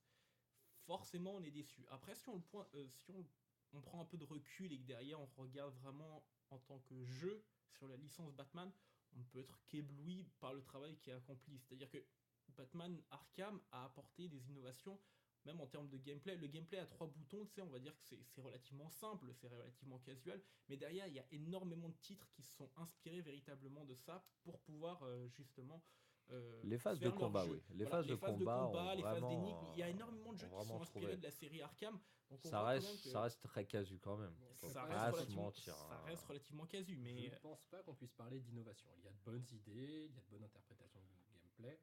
forcément, on est déçu. Après, si on prend un peu de recul et que derrière, on regarde vraiment en tant que jeu sur la licence Batman, on ne peut être qu'ébloui par le travail qui est accompli. C'est-à-dire que Batman Arkham a apporté des innovations, même en termes de gameplay. Le gameplay à 3 boutons, tu sais, on va dire que c'est relativement simple, c'est relativement casual, mais derrière, il y a énormément de titres qui se sont inspirés véritablement de ça pour pouvoir justement les phases de faire leur combat, jeu. oui. Les Voilà, phases de combat, ont les phases vraiment, d'énigmes. Il y a énormément de jeux ont qui sont vraiment inspirés trouvé. de la série Arkham. Donc on Ça voit quand reste, même que ça reste très casu quand même. Bon, Faut ça pas reste se relativement- mentir. ça hein. reste relativement casu, mais Je ne pense pas qu'on puisse parler d'innovation. Il y a de bonnes idées, il y a de bonnes interprétations de gameplay.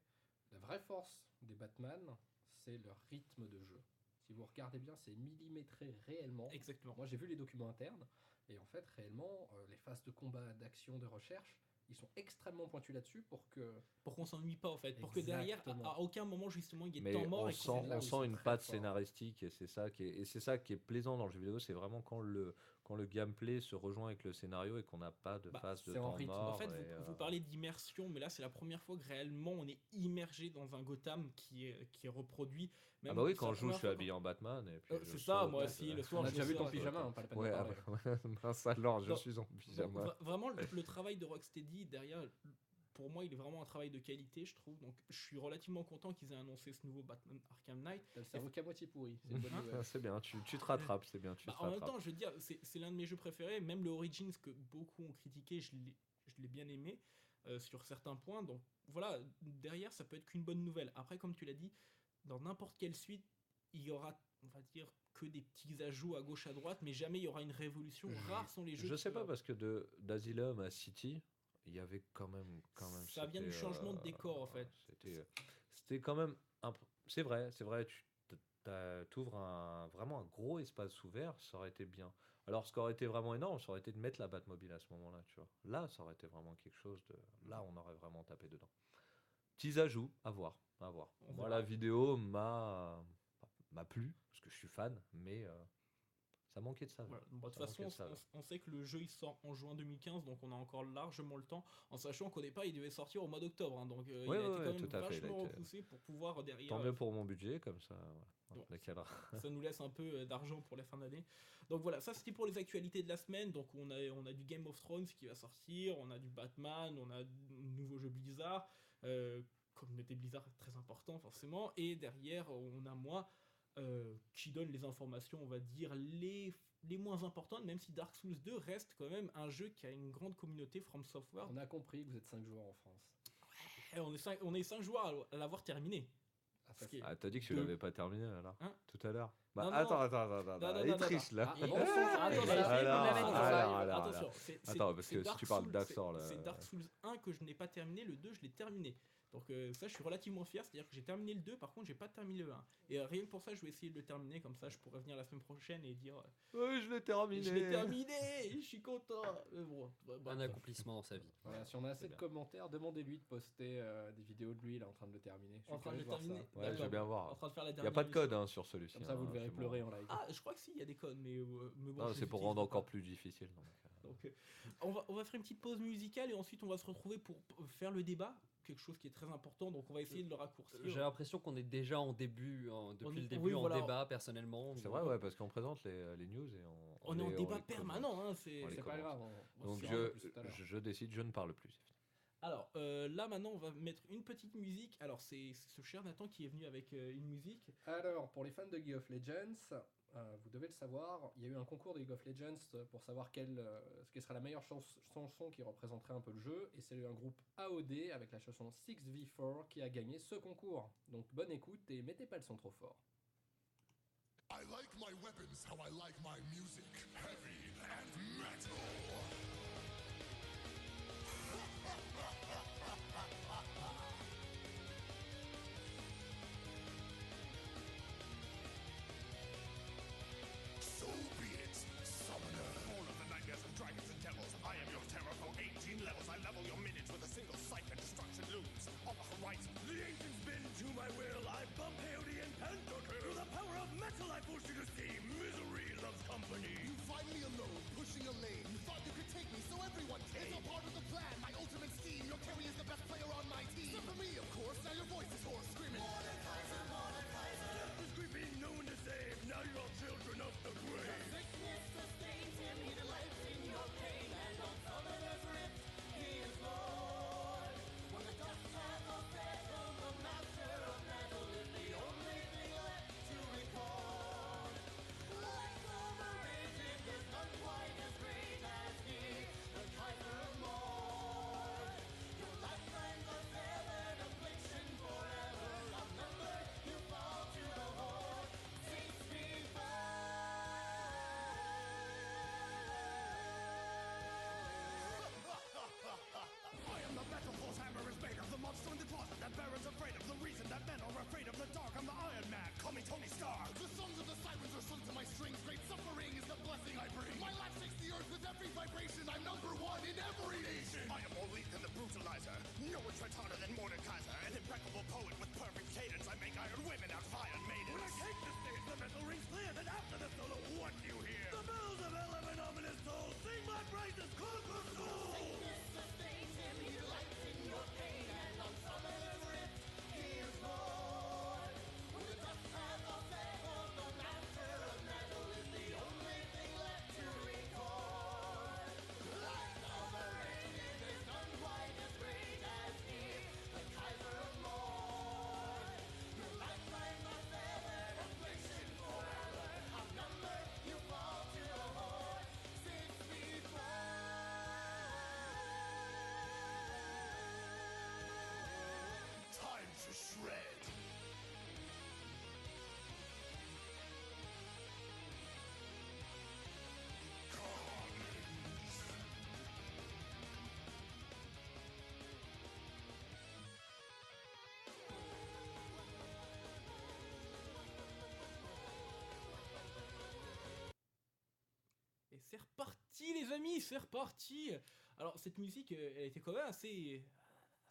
La vraie force des Batman, c'est leur rythme de jeu. Si vous regardez bien, c'est millimétré réellement. exactement. Moi, j'ai vu les documents internes, et en fait, réellement, les phases de combat, d'action, de recherche, ils sont extrêmement pointus là-dessus pour que Pour qu'on s'ennuie pas en fait, pour que derrière, Exactement. à aucun moment justement il y ait de Mais temps mort on et sent, qu'on là où on ils sent sont une très patte forts. scénaristique et c'est ça qui est plaisant dans le jeu vidéo, c'est vraiment quand le gameplay se rejoint avec le scénario et qu'on n'a pas de Bah, phase de c'est en temps rythme. mort. En fait, et, vous parlez d'immersion, mais là, c'est la première fois que réellement on est immergé dans un Gotham qui est reproduit. Ah Même bah oui, c'est quand la je joue, je première suis fois habillé en Batman. Et puis je c'est ça, saute, moi aussi, le soir, on a je déjà fais vu ça. ton pyjama, hein, pas la peine Ouais, d'en ah parler. bah, mince alors, je Dans- suis en Donc, pyjama. vraiment, le travail de Rocksteady derrière, pour moi, il est vraiment un travail de qualité, je trouve. Donc, je suis relativement content qu'ils aient annoncé ce nouveau Batman Arkham Knight. T'as le cerveau qu'à moitié pourri, c'est une bonne Hein nouvelle. Ah, c'est bien, tu te rattrapes, c'est bien, tu Bah, te en même rattrapes. temps, je veux dire, c'est l'un de mes jeux préférés. Même le Origins que beaucoup ont critiqué, je l'ai bien aimé sur certains points. Donc voilà, derrière, ça peut être qu'une bonne nouvelle. Après, comme tu l'as dit, dans n'importe quelle suite, il y aura, on va dire, que des petits ajouts à gauche à droite, mais jamais il y aura une révolution. Rares sont les jeux. Je qui sais pas peuvent- parce que d'Asylum à City, il y avait quand même Ça vient du c'était, changement de décor, en fait. C'était quand même c'est vrai, tu t'ouvres vraiment un gros espace ouvert, ça aurait été bien. Alors ce qui aurait été vraiment énorme, ça aurait été de mettre la Batmobile à ce moment-là, tu vois. Là, ça aurait été vraiment quelque chose de là, on aurait vraiment tapé dedans. Petits ajouts, à voir, à voir. On Moi, verra. la vidéo m'a plu parce que je suis fan, mais ça manquait de saveur. Voilà. Bon, de toute Ça façon, manquait de saveur. on sait que le jeu il sort en juin 2015, donc on a encore largement le temps, en sachant qu'au départ il devait sortir au mois d'octobre, hein, donc il Ouais, a été ouais, quand ouais, même tout à fait, il a vachement été- repoussé pour pouvoir derrière. Tant mieux pour mon budget, comme ça, Bon. on décalera. Ça nous laisse un peu d'argent pour la fin d'année. Donc voilà, ça c'était pour les actualités de la semaine. Donc on a du Game of Thrones qui va sortir, on a du Batman, on a un nouveau jeu Blizzard, communauté Blizzard très important forcément, et derrière on a moi qui donne les informations, on va dire les moins importantes, même si Dark Souls 2 reste quand même un jeu qui a une grande communauté From Software. On a compris que vous êtes 5 joueurs en France. Et on est 5 joueurs à l'avoir terminé. Ah, ça, Ce qui est- Ah, t'as dit que tu Deux. l'avais pas terminé alors Hein tout à l'heure. Bah Non, non, attends, non. il non, triche là. Ah, Et- mensonge. Attends, Et- alors. attention, c'est Attends, parce que si Dark tu parles Souls- Dark Souls, c'est Dark Souls 1 que je n'ai pas terminé, le 2 je l'ai terminé. Donc ça je suis relativement fier, c'est-à-dire que j'ai terminé le 2, par contre j'ai pas terminé le 1. Et rien que pour ça je vais essayer de le terminer, comme ça je pourrais venir la semaine prochaine et dire Oui, je l'ai terminé. je l'ai terminé, je suis content. Mais bon, Un accomplissement dans sa vie. Voilà, si on a assez de bien. commentaires, demandez-lui de poster des vidéos de lui là en train de le terminer. Je suis En train de curieux le voir ça. terminer. Ouais, je D'accord. vais bien En voir. train de faire la Il y a dernière pas de code émission. hein, sur celui-ci. Comme ça, vous le hein, verrez c'est bon. pleurer en live. Ah, je crois que si, il y a des codes, mais bon. Non, je c'est pour les rendre utilise pas. encore plus difficile. Donc, on va faire une petite pause musicale et ensuite on va se retrouver pour faire le débat, quelque chose qui est très important, donc on va essayer de le raccourcir. J'ai l'impression qu'on est déjà en début, depuis le début oui, en voilà. débat personnellement. C'est vrai, ouais, parce qu'on présente les news et On est en débat les permanent, hein, c'est... on les C'est pas commence. grave. on Donc se fera un peu plus tout à l'heure. je décide, je ne parle plus. Alors là maintenant on va mettre une petite musique. Alors c'est ce cher Nathan qui est venu avec une musique. Alors, pour les fans de League of Legends, vous devez le savoir, il y a eu un concours de League of Legends pour savoir ce qui sera la meilleure chanson qui représenterait un peu le jeu, et c'est un groupe AOD avec la chanson 6v4 qui a gagné ce concours. Donc bonne écoute et mettez pas le son trop fort. I like my weapons how I like my music. Heavy and metal. So be it, summoner. All of the nightmares and dragons and devils. I am your terror for 18 levels. I level your minions with a single sight and destruction looms. On the horizon, the ancients bend to my will. I bump Hailey and Pentakill. Through the power of metal, I force you to see. Misery loves company. You find me alone, pushing a lane. You thought you c'est reparti les amis, c'est reparti. Alors cette musique, elle était quand même assez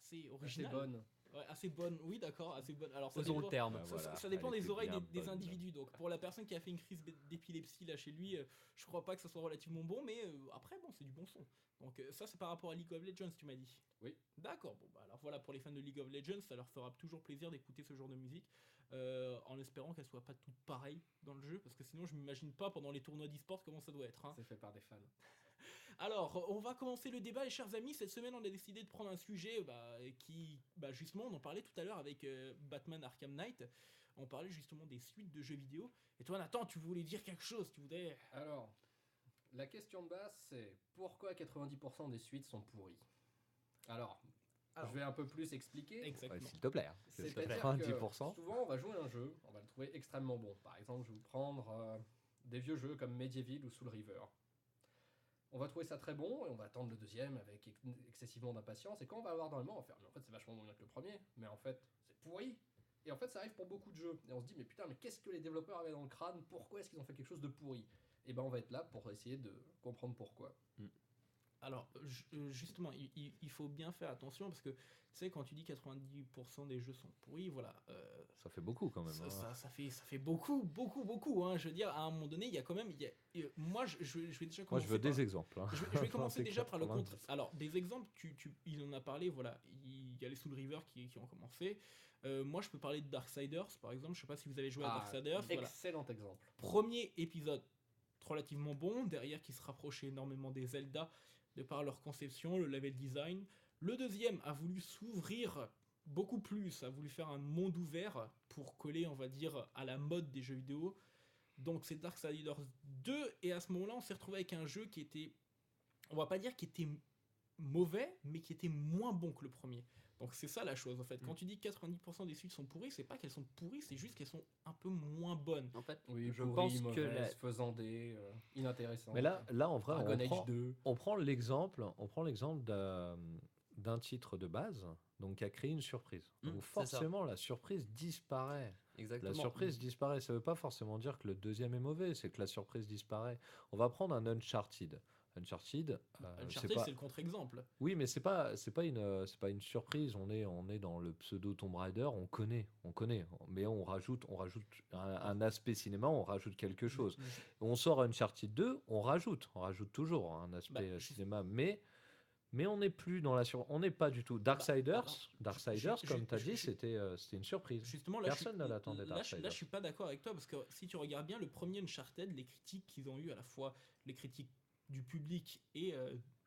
C'est originale. bonne. Ouais, assez bonne, oui d'accord, assez bonne. Alors ça Osons le dépend, terme. Bah, ça, voilà, ça dépend elle des était oreilles bien des bonne. individus. Donc pour la personne qui a fait une crise d'épilepsie là chez lui, je crois pas que ça soit relativement bon, mais après bon, c'est du bon son. Donc ça c'est par rapport à League of Legends, tu m'as dit. Oui. D'accord, bon bah alors voilà, pour les fans de League of Legends, ça leur fera toujours plaisir d'écouter ce genre de musique, en espérant qu'elle soit pas toute pareille dans le jeu, parce que sinon je m'imagine pas pendant les tournois d'e-sport comment ça doit être. Hein. C'est fait par des fans. Alors, on va commencer le débat, les chers amis. Cette semaine, on a décidé de prendre un sujet qui, justement, on en parlait tout à l'heure avec Batman Arkham Knight. On parlait justement des suites de jeux vidéo. Et toi, Nathan, tu voulais dire quelque chose, tu voudrais... Alors, la question de base, c'est pourquoi 90% des suites sont pourries? Alors, Alors. je vais un peu plus expliquer. Ouais, Exactement. s'il te plaît. Hein. C'est-à-dire 90%. que souvent, on va jouer à un jeu, on va le trouver extrêmement bon. Par exemple, je vais vous prendre des vieux jeux comme Medieval ou Soul River. On va trouver ça très bon et on va attendre le deuxième avec excessivement d'impatience. Et quand on va avoir dans le moment, on va faire mais en fait c'est vachement moins bien que le premier, mais en fait c'est pourri. Et en fait ça arrive pour beaucoup de jeux. Et on se dit mais putain, mais qu'est-ce que les développeurs avaient dans le crâne? Pourquoi est-ce qu'ils ont fait quelque chose de pourri? Et ben on va être là pour essayer de comprendre pourquoi. Alors, justement, il faut bien faire attention, parce que, tu sais, quand tu dis 90% des jeux sont pourris, voilà... Ça fait beaucoup quand même. Ça fait beaucoup, hein. Je veux dire, à un moment donné, il y a quand même... moi, je vais déjà Moi, commencer je veux par- des exemples. Hein. Je vais commencer C'est déjà par le 90. contre. Alors, des exemples, il en a parlé, voilà. Il y a les Soul River qui ont commencé. Moi, je peux parler de Darksiders, par exemple. Je sais pas si vous avez joué à Darksiders. Voilà. Excellent exemple. Premier épisode relativement bon, derrière qui se rapprochait énormément des Zelda, de par leur conception, le level design. Le deuxième a voulu s'ouvrir beaucoup plus, a voulu faire un monde ouvert pour coller, on va dire, à la mode des jeux vidéo. Donc c'est Darksiders 2, et à ce moment-là, on s'est retrouvé avec un jeu qui était, on va pas dire qu'il était mauvais, mais qui était moins bon que le premier. Donc c'est ça la chose en fait. Quand tu dis que 90% des suites sont pourries, c'est pas qu'elles sont pourries, c'est juste qu'elles sont un peu moins bonnes. En fait, Oui, je pourri, pense que mauvaise, faisant des inintéressants. Mais là en vrai, Dragon on Age prend, 2. on prend l'exemple d'un titre de base, donc qui a créé une surprise. Donc c'est ça. forcément, la surprise disparaît. exactement. La surprise disparaît. Ça veut pas forcément dire que le deuxième est mauvais, c'est que la surprise disparaît. On va prendre un Uncharted. Uncharted, Uncharted, c'est le contre-exemple. Oui, mais c'est pas une surprise. On est dans le pseudo Tomb Raider. On connaît. Mais on rajoute un aspect cinéma. On rajoute quelque chose. On sort Uncharted 2. On rajoute toujours un aspect cinéma. Mais on n'est plus dans on n'est pas du tout. Darksiders, comme tu as dit, c'était une surprise. Justement, là, Personne ne l'attendait, là, Darksiders. je suis pas d'accord avec toi, parce que si tu regardes bien le premier Uncharted, les critiques qu'ils ont eu, à la fois les critiques du public et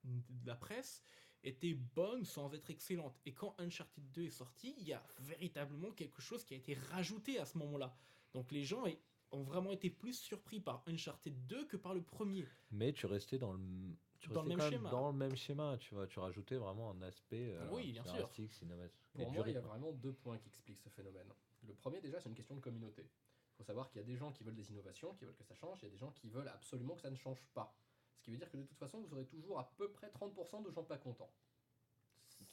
de la presse, étaient bonnes sans être excellentes. Et quand Uncharted 2 est sorti, il y a véritablement quelque chose qui a été rajouté à ce moment-là. Donc les gens ont vraiment été plus surpris par Uncharted 2 que par le premier. Mais tu restais dans le même quand même schéma. dans le même schéma, tu vois, tu rajoutais vraiment un aspect Oui, bien sûr. scénaristique, cinématique. Pour et du moi, il y a rythme. vraiment deux points qui expliquent ce phénomène. Le premier, déjà, c'est une question de communauté. Il faut savoir qu'il y a des gens qui veulent des innovations, qui veulent que ça change, il y a des gens qui veulent absolument que ça ne change pas. Ce qui veut dire que de toute façon, vous aurez toujours à peu près 30% de gens pas contents.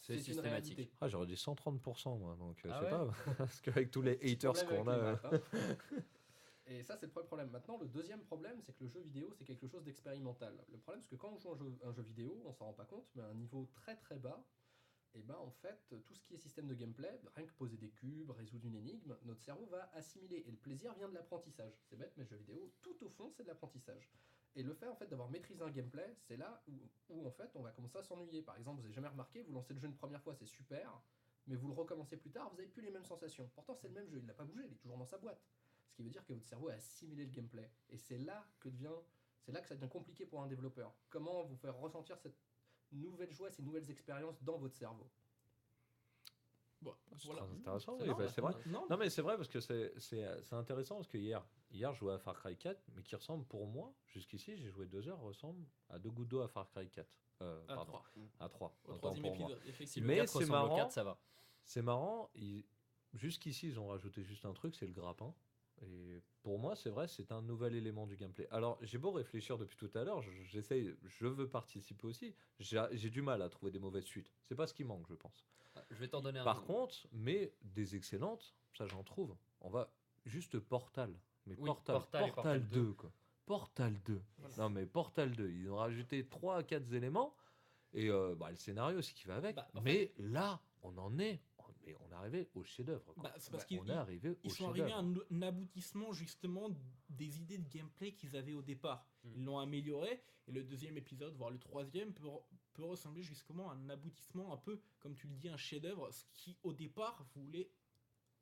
C'est une systématique. réalité. Ah, j'aurais dit 130%, moi, donc Ah je sais ouais pas, parce qu'avec tous les Petit haters problème qu'on a. avec les maths, hein. Et ça, c'est le premier problème. Maintenant, le deuxième problème, c'est que le jeu vidéo, c'est quelque chose d'expérimental. Le problème, c'est que quand on joue un jeu vidéo, on s'en rend pas compte, mais à un niveau très très bas, et ben en fait, tout ce qui est système de gameplay, rien que poser des cubes, résoudre une énigme, notre cerveau va assimiler. Et le plaisir vient de l'apprentissage. C'est bête, mais le jeu vidéo, tout au fond, c'est de l'apprentissage. Et le fait en fait d'avoir maîtrisé un gameplay, c'est là où en fait on va commencer à s'ennuyer. Par exemple, vous avez jamais remarqué, vous lancez le jeu une première fois, c'est super, mais vous le recommencez plus tard, vous avez plus les mêmes sensations. Pourtant, c'est le même jeu, il n'a pas bougé, il est toujours dans sa boîte. Ce qui veut dire que votre cerveau a assimilé le gameplay. Et c'est là que ça devient compliqué pour un développeur. Comment vous faire ressentir cette nouvelle joie, ces nouvelles expériences dans votre cerveau. Bon, C'est voilà. très intéressant, oui, Non, bah, c'est vrai. Non, Non, mais c'est vrai parce que c'est intéressant parce que hier, je jouais à Far Cry 4, mais qui ressemble pour moi, jusqu'ici, j'ai joué 2 heures, ressemble à 2 gouttes d'eau à Far Cry 4. à Pardon, 3. à 3. Au autant troisième pour moi. épisode, Si effectivement. le Mais 4 c'est ressemble au marrant. 4, ça va. C'est marrant, jusqu'ici, ils ont rajouté juste un truc, c'est le grappin. Et pour moi, c'est vrai, c'est un nouvel élément du gameplay. Alors, j'ai beau réfléchir depuis tout à l'heure, je veux participer aussi. J'ai du mal à trouver des mauvaises suites. C'est pas ce qui manque, je pense. Je vais t'en donner un. Par contre, mais des excellentes, ça j'en trouve. On va juste Portal. Mais Oui, Portal Portal et Portal 2, quoi. Portal 2. Et Non, mais Portal 2, ils ont rajouté 3 à 4 éléments. Et le scénario, c'est qui va avec. Bah, en mais là, on en est. Mais on est arrivé au chef-d'œuvre. quoi. Bah, c'est parce On qu'ils est arrivé ils au sont arrivés à chef-d'œuvre. un aboutissement justement des idées de gameplay qu'ils avaient au départ. Mm. Ils l'ont amélioré et le deuxième épisode, voire le troisième, peut ressembler justement à un aboutissement un peu, comme tu le dis, un chef-d'œuvre, ce qui au départ voulait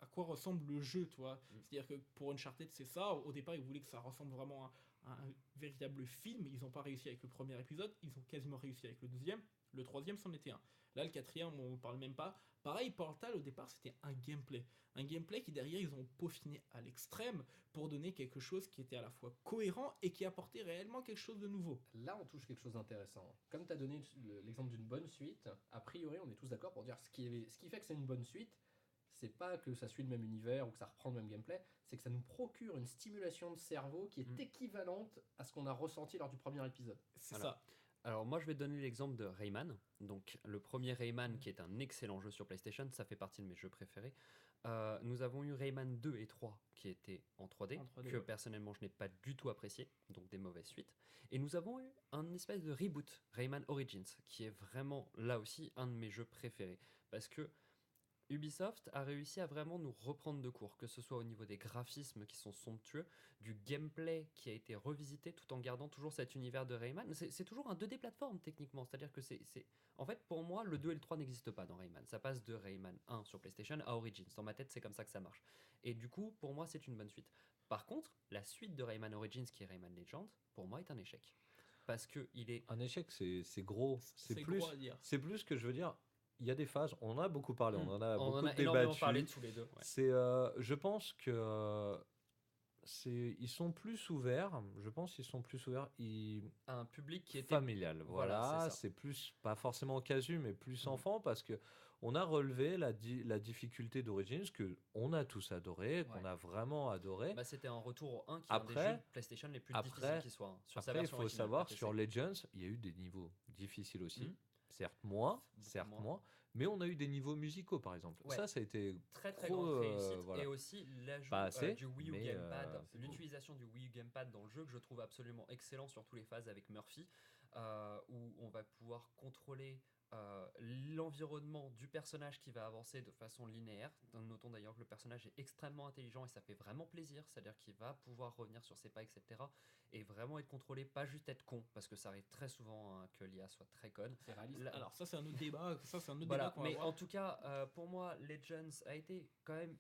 à quoi ressemble le jeu, tu vois. Mm. C'est-à-dire que pour Uncharted, c'est ça. Au départ, ils voulaient que ça ressemble vraiment à un véritable film. Ils n'ont pas réussi avec le premier épisode. Ils ont quasiment réussi avec le deuxième. Le troisième, c'en était un. Là, le quatrième, on ne parle même pas. Pareil, Portal, au départ, c'était un gameplay. Un gameplay qui, derrière, ils ont peaufiné à l'extrême pour donner quelque chose qui était à la fois cohérent et qui apportait réellement quelque chose de nouveau. Là, on touche quelque chose d'intéressant. Comme tu as donné l'exemple d'une bonne suite, a priori, on est tous d'accord pour dire ce qui fait que c'est une bonne suite, c'est pas que ça suit le même univers ou que ça reprend le même gameplay, c'est que ça nous procure une stimulation de cerveau qui est Mm. équivalente à ce qu'on a ressenti lors du premier épisode. C'est Voilà. ça. Alors moi je vais donner l'exemple de Rayman, donc le premier Rayman qui est un excellent jeu sur PlayStation, ça fait partie de mes jeux préférés. Nous avons eu Rayman 2 et 3 qui étaient en 3D, En 3D, que ouais. personnellement je n'ai pas du tout apprécié, donc des mauvaises suites. Et nous avons eu un espèce de reboot, Rayman Origins, qui est vraiment là aussi un de mes jeux préférés, parce que Ubisoft a réussi à vraiment nous reprendre de court, que ce soit au niveau des graphismes qui sont somptueux, du gameplay qui a été revisité tout en gardant toujours cet univers de Rayman. C'est toujours un 2D plateforme techniquement, c'est-à-dire que En fait, pour moi, le 2 et le 3 n'existent pas dans Rayman. Ça passe de Rayman 1 sur PlayStation à Origins. Dans ma tête, c'est comme ça que ça marche. Et du coup, pour moi, c'est une bonne suite. Par contre, la suite de Rayman Origins, qui est Rayman Legend, pour moi, est un échec. Parce que il est... Un échec, c'est gros. C'est plus, gros à dire. c'est plus que je veux dire. Il y a des phases. On en a beaucoup parlé. On en a On beaucoup en a énormément débattu. parlé tous les deux. Ouais. Je pense que ils sont plus ouverts. Je pense qu'ils sont plus ouverts. Un public qui était... Familial. Voilà, Voilà, c'est ça. c'est plus pas forcément casu, mais plus Mhm. enfant parce que on a relevé la difficulté d'Origins que on a tous adoré, qu'on Ouais. a vraiment adoré. Bah, c'était un retour au 1 qui est un des Après- jeux PlayStation les plus après- difficiles qui soit. Hein, sur sa Après, il version faut originale, savoir pas PC. sur Legends, il y a eu des niveaux difficiles aussi. Mhm. Certes moins, Beaucoup certes moins. moins, mais on a eu des niveaux musicaux par exemple. Ouais. Ça a été Très très trop, grande réussite. voilà. Et aussi l'ajout Pas assez, du Wii U mais, Gamepad, c'est cool. l'utilisation du Wii U Gamepad dans le jeu que je trouve absolument excellent sur tous les phases avec Murphy, où on va pouvoir contrôler l'environnement du personnage qui va avancer de façon linéaire. Notons d'ailleurs que le personnage est extrêmement intelligent et ça fait vraiment plaisir, c'est-à-dire qu'il va pouvoir revenir sur ses pas, etc. Et vraiment être contrôlé, pas juste être con, parce que ça arrive très souvent hein, que l'IA soit très conne. C'est réaliste. Là- Alors ça c'est un autre débat. Ça c'est un autre Voilà, débat qu'on va mais avoir. en tout cas, pour moi, Legends a été quand même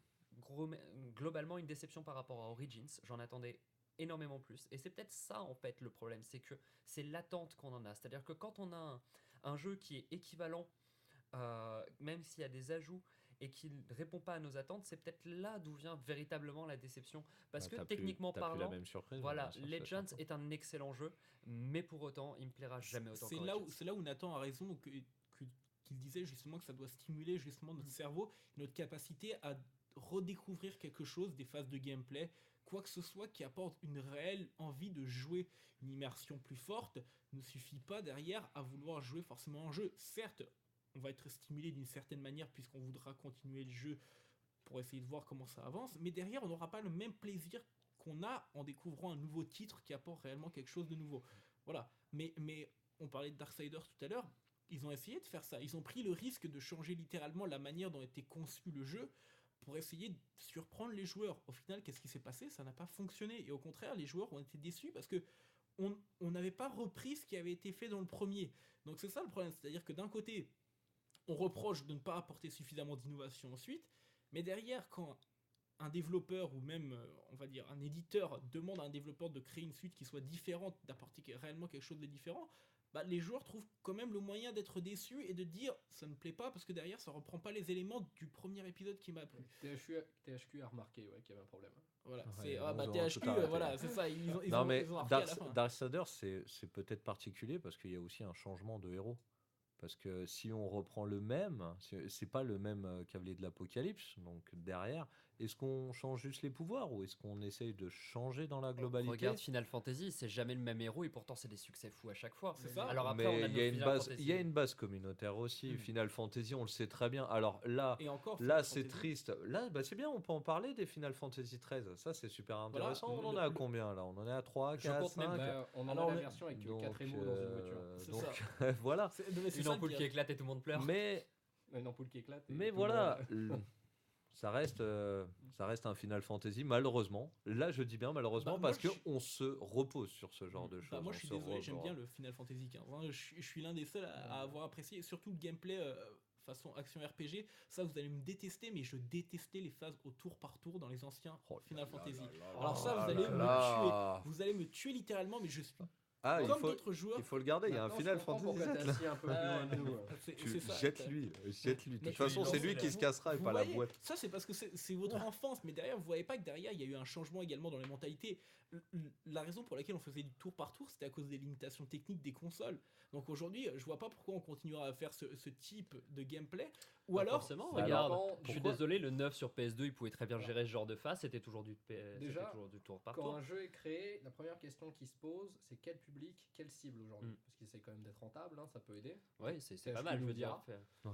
globalement une déception par rapport à Origins. J'en attendais énormément plus. Et c'est peut-être ça, en fait, le problème. C'est que c'est l'attente qu'on en a. C'est-à-dire que quand on a un jeu qui est équivalent, même s'il y a des ajouts, et qui ne répond pas à nos attentes, c'est peut-être là d'où vient véritablement la déception. Parce que T'as plus- techniquement t'as plus la parlant, même surprise, voilà, bien sûr, ça, je Legends comprends. est un excellent jeu, mais pour autant, il me plaira jamais autant C'est qu'Origins. là où Nathan a raison qu'il disait justement que ça doit stimuler justement notre cerveau, notre capacité à redécouvrir quelque chose, des phases de gameplay, quoi que ce soit qui apporte une réelle envie de jouer, une immersion plus forte, ne suffit pas derrière à vouloir jouer forcément un jeu. Certes, on va être stimulé d'une certaine manière puisqu'on voudra continuer le jeu pour essayer de voir comment ça avance, mais derrière on n'aura pas le même plaisir qu'on a en découvrant un nouveau titre qui apporte réellement quelque chose de nouveau. Voilà. Mais on parlait de Darksiders tout à l'heure, ils ont essayé de faire ça. Ils ont pris le risque de changer littéralement la manière dont était conçu le jeu pour essayer de surprendre les joueurs. Au final, qu'est-ce qui s'est passé? Ça n'a pas fonctionné. Et au contraire, les joueurs ont été déçus parce que on n'avait pas repris ce qui avait été fait dans le premier. Donc c'est ça le problème. C'est-à-dire que d'un côté, on reproche de ne pas apporter suffisamment d'innovation ensuite, mais derrière, quand un développeur ou même, on va dire, un éditeur demande à un développeur de créer une suite qui soit différente, d'apporter réellement quelque chose de différent, bah, les joueurs trouvent quand même le moyen d'être déçus et de dire ça ne plaît pas parce que derrière ça reprend pas les éléments du premier épisode qui m'a plu. THQ a remarqué ouais, qu'il y avait un problème. Voilà, Ouais, c'est ils bah ont THQ, tout arrêté. voilà, c'est ça. Ils ont Non, mais appris à la fin. Darksiders, c'est peut-être particulier parce qu'il y a aussi un changement de héros. Parce que si on reprend le même, c'est pas le même cavalier de l'Apocalypse, donc derrière, est-ce qu'on change juste les pouvoirs ou est-ce qu'on essaye de changer dans la globalité? Regarde Final Fantasy, c'est jamais le même héros et pourtant c'est des succès fous à chaque fois. C'est ça. Alors après, Mais on a il y a notre une Final base, Fantasy. il y a une base communautaire aussi. Mm. Final Fantasy, on le sait très bien. Alors là, Et encore, là Final c'est Fantasy, triste. Là, bah, c'est bien, on peut en parler des Final Fantasy 13. Ça, c'est super intéressant. Voilà, on en le- est à le- combien là? On en est à 3, Je 4, compte même 5. Bah, on en Alors, a on la est- version avec Donc, 4 émaux dans une voiture. C'est donc, ça. voilà. mais c'est Une ça ampoule le qui pire. éclate et tout le monde pleure. Mais Une ampoule qui éclate. et Mais tout le voilà, monde- ça reste un Final Fantasy, malheureusement. Là, je dis bien malheureusement Bah, moi, parce je- qu'on se repose sur ce genre de Bah, choses. moi on je suis se désolé, j'aime revoit. bien le Final Fantasy XV. Hein. Je suis l'un des seuls à avoir apprécié, et surtout le gameplay façon action RPG. Ça, vous allez me détester, mais je détestais les phases au tour par tour dans les anciens Oh là Final là Fantasy. là là Alors ça, là vous allez là me là. tuer. Vous allez me tuer littéralement, mais je suis Ah, comme d'autres joueurs. il faut le garder, il y a un Maintenant, Final je comprends Fantasy pourquoi VII. t'es assis un peu plus loin de nous. C'est Tu ça. jette-lui, jette-lui. De Mais toute façon, tu- c'est lui qui se cassera et Vous pas la voyez, boîte. ça c'est parce que c'est votre enfance, mais derrière vous voyez pas que derrière il y a eu un changement également dans les mentalités. La raison pour laquelle on faisait du tour par tour, c'était à cause des limitations techniques des consoles. Donc aujourd'hui, je vois pas pourquoi on continuera à faire ce type de gameplay. Ou Pas alors, forcément, Bah regarde. alors, Je suis pourquoi- désolé, le 9 sur PS2, il pouvait très bien gérer ce genre de phase. C'était toujours du Déjà, c'était toujours du tour par Quand tour. un jeu est créé, la première question qui se pose, c'est quel public, quelle cible aujourd'hui. Mm. Parce qu'il essaie quand même d'être rentable, hein, ça peut aider. Ouais, c'est THQ pas mal, je nous veux dire. dira.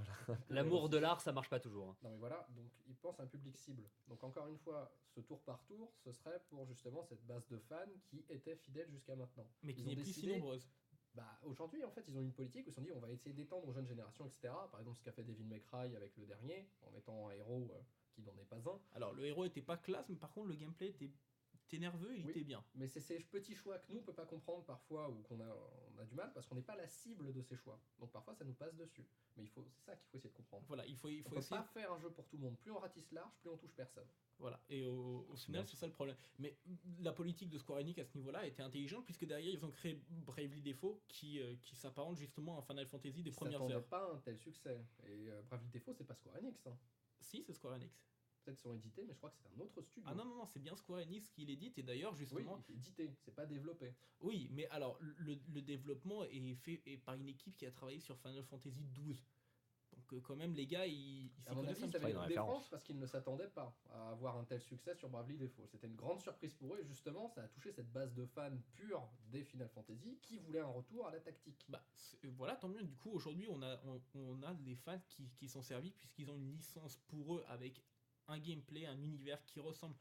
L'amour de l'art, ça marche pas toujours. Hein. Non mais voilà, donc il pense à un public cible. Donc encore une fois, ce tour par tour, ce serait pour justement cette base de fans qui était fidèle jusqu'à maintenant. mais qui Ils ont n'est plus si décidé- nombreuse. Bah aujourd'hui en fait ils ont une politique où ils se sont dit on va essayer d'étendre aux jeunes générations, etc. Par exemple ce qu'a fait Devil May Cry avec le dernier, en mettant un héros qui n'en est pas un. Alors le héros était pas classe, mais par contre le gameplay était nerveux, il Oui. était bien. Mais c'est ces petits choix que nous on peut pas comprendre parfois ou on a du mal parce qu'on n'est pas la cible de ces choix. Donc parfois ça nous passe dessus. Mais c'est ça qu'il faut essayer de comprendre. Voilà, il faut On peut essayer. pas faire un jeu pour tout le monde. Plus on ratisse large, plus on touche personne. Voilà, et au final, c'est ça le problème. Mais la politique de Square Enix à ce niveau-là était intelligente, puisque derrière, ils ont créé Bravely Default, qui s'apparente justement à un Final Fantasy des Ils premières s'attendaient heures. pas à un tel succès. Et Bravely Default c'est pas Square Enix. Hein. Si, c'est Square Enix. Peut-être sont édités, mais je crois que c'est un autre studio. Ah non, c'est bien Square Enix qui l'édite, et d'ailleurs, Oui, justement... édité, c'est pas développé. Oui, mais alors, le développement est fait par une équipe qui a travaillé sur Final Fantasy XII. Donc quand même, les gars, ils s'y À mon connaissent avis, un ça petit avait peu. une une référence. défense parce qu'ils ne s'attendaient pas à avoir un tel succès sur Bravely Default. C'était une grande surprise pour eux et justement, ça a touché cette base de fans purs des Final Fantasy qui voulaient un retour à la tactique. Bah, voilà, tant mieux. Du coup, aujourd'hui, on a des fans qui sont servis puisqu'ils ont une licence pour eux avec un gameplay, un univers qui ressemble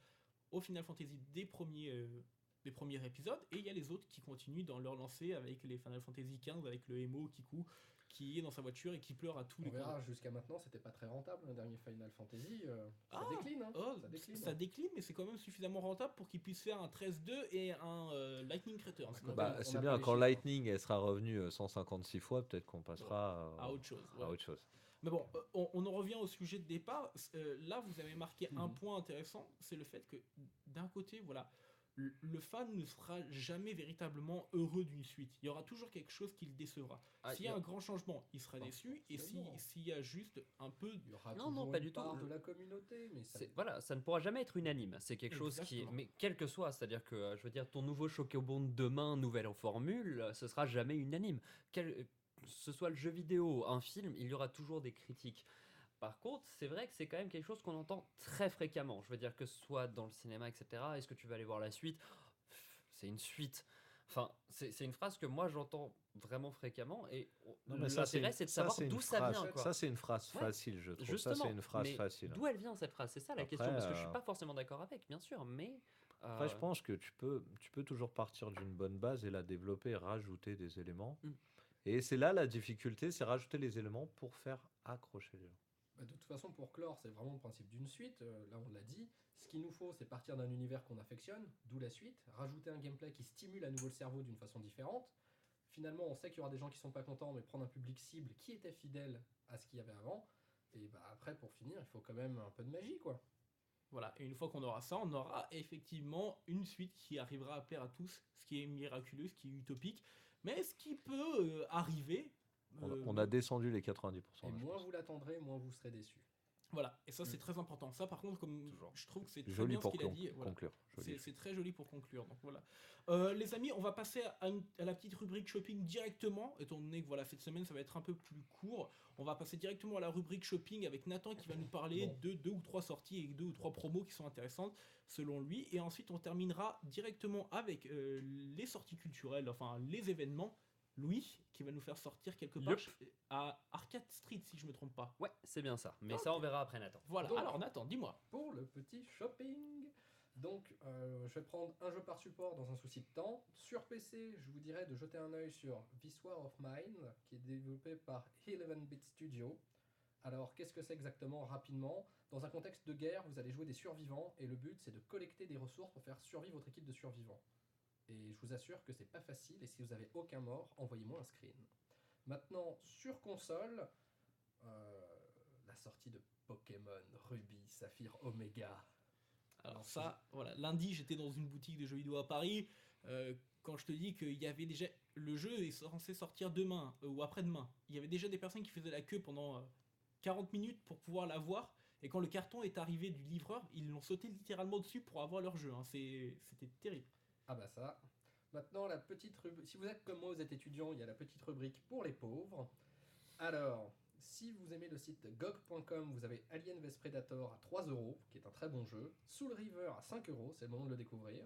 au Final Fantasy des premiers épisodes. Et il y a les autres qui continuent dans leur lancée avec les Final Fantasy XV, avec le Emo Kiku qui est dans sa voiture et qui pleure à tous On les verra, coins. jusqu'à maintenant, c'était pas très rentable le dernier Final Fantasy. Ça Ah, décline, hein. Oh, ça décline. ça décline, mais c'est quand même suffisamment rentable pour qu'ils puissent faire un 13-2 et un Lightning Returns. Ouais, Bah, on c'est a bien, pas les quand chiffres. Lightning elle sera revenue 156 fois, peut-être qu'on passera À autre chose. ouais. à autre chose. Mais bon, on en revient au sujet de départ. Là, vous avez marqué un point intéressant, c'est le fait que d'un côté, voilà, le fan ne sera jamais véritablement heureux d'une suite. Il y aura toujours quelque chose qui le décevra. Ah, S'il y a un grand changement, il sera Ah, déçu. Et forcément. s'il y a juste un peu... Il y aura Non, non, toujours pas une du tout. part de la communauté, mais ça... Voilà, ça ne pourra jamais être unanime. C'est quelque chose qui est. Exactement. Mais quel que soit, c'est-à-dire que, je veux dire, ton nouveau Chocobon de demain, nouvelle en formule, ce sera jamais unanime. Que ce soit le jeu vidéo, un film, il y aura toujours des critiques. Par contre, c'est vrai que c'est quand même quelque chose qu'on entend très fréquemment. Je veux dire, que ce soit dans le cinéma, etc. Est-ce que tu vas aller voir la suite? C'est une suite. Enfin, c'est une phrase que moi j'entends vraiment fréquemment et Non, mais ça, l'intérêt c'est de savoir ça, c'est une d'où ça phrase- vient. Quoi. Ça, c'est une phrase Ouais, facile, je trouve. Justement, Ça, c'est une phrase mais facile. D'où elle vient cette phrase? C'est ça la Après, question, parce que je suis euh, pas forcément d'accord avec, bien sûr, mais. Après, je pense que tu peux toujours partir d'une bonne base et la développer, rajouter des éléments. Mm. Et c'est là la difficulté, c'est rajouter les éléments pour faire accrocher les gens. Bah, de toute façon, pour clore, c'est vraiment le principe d'une suite. Là, on l'a dit. Ce qu'il nous faut, c'est partir d'un univers qu'on affectionne, d'où la suite. Rajouter un gameplay qui stimule à nouveau le cerveau d'une façon différente. Finalement, on sait qu'il y aura des gens qui sont pas contents, mais prendre un public cible qui était fidèle à ce qu'il y avait avant. Et bah, après, pour finir, il faut quand même un peu de magie, quoi. Voilà, et une fois qu'on aura ça, on aura effectivement une suite qui arrivera à plaire à tous, ce qui est miraculeux, ce qui est utopique, mais ce qui peut arriver. On a descendu les 90%. Et là, je moins pense. vous l'attendrez, moins vous serez déçus. Voilà, et ça c'est très important. Ça par contre, comme Toujours. je trouve que c'est très Joli bien ce pour qu'il a dit. Voilà. conclure. Joli. C'est très joli pour conclure. Donc voilà. Les amis, on va passer à la petite rubrique shopping directement, étant donné que voilà, cette semaine ça va être un peu plus court. On va passer directement à la rubrique shopping avec Nathan qui va nous parler de 2 ou 3 sorties et 2 ou 3 promos qui sont intéressantes selon lui. Et ensuite on terminera directement avec les sorties culturelles, enfin les événements. Louis qui va nous faire sortir quelque part à Arcade Street si je me trompe pas. Ouais, c'est bien ça. Mais Ok. ça, on verra après, Nathan. Voilà, Donc- alors Nathan, dis-moi. Pour le petit shopping. Donc, je vais prendre un jeu par support dans un souci de temps. Sur PC, je vous dirais de jeter un œil sur This War of Mine, qui est développé par 11-Bit Studio. Alors, qu'est-ce que c'est exactement rapidement? Dans un contexte de guerre, vous allez jouer des survivants, et le but, c'est de collecter des ressources pour faire survivre votre équipe de survivants. Et je vous assure que c'est pas facile, et si vous avez aucun mort, envoyez-moi un screen. Maintenant, sur console, la sortie de Pokémon Ruby, Saphir, Omega. Alors ça, voilà, lundi j'étais dans une boutique de jeux vidéo à Paris. Quand je te dis qu'il y avait déjà le jeu est censé sortir demain ou après-demain, il y avait déjà des personnes qui faisaient la queue pendant 40 minutes pour pouvoir l'avoir. Et quand le carton est arrivé du livreur, ils l'ont sauté littéralement dessus pour avoir leur jeu. Hein. C'était terrible. Ah bah ça. Maintenant, la petite rubrique. Si vous êtes comme moi, vous êtes étudiant, il y a la petite rubrique pour les pauvres. Alors, si vous aimez le site GOG.com, vous avez Alien vs Predator à 3€, qui est un très bon jeu. Soul River à 5€, c'est le moment de le découvrir.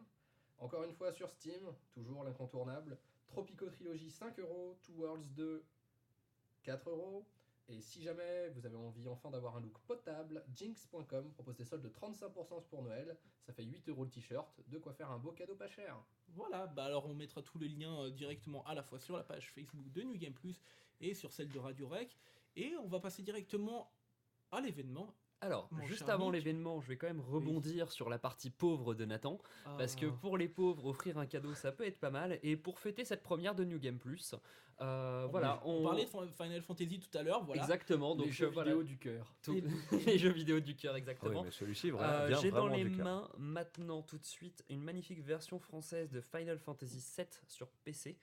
Encore une fois sur Steam, toujours l'incontournable. Tropico Trilogy 5€, Two Worlds 2 4€. Et si jamais vous avez envie enfin d'avoir un look potable, Jinx.com propose des soldes de 35% pour Noël. Ça fait 8€ le t-shirt, de quoi faire un beau cadeau pas cher. Voilà, bah alors on mettra tous les liens directement à la fois sur la page Facebook de New Game Plus et sur celle de Radio Rec. Et on va passer directement à l'événement. Alors, Mon juste cher avant Nick. l'événement, je vais quand même rebondir sur la partie pauvre de Nathan. Parce que pour les pauvres, offrir un cadeau, ça peut être pas mal. Et pour fêter cette première de New Game Plus, voilà, on parlait de Final Fantasy tout à l'heure, voilà. Exactement, donc Les jeux voilà, vidéo du cœur. les jeux vidéo du cœur, Ah oui, exactement. mais celui-ci vient J'ai dans vraiment les du cœur. mains maintenant tout de suite une magnifique version française de Final Fantasy VII sur PC.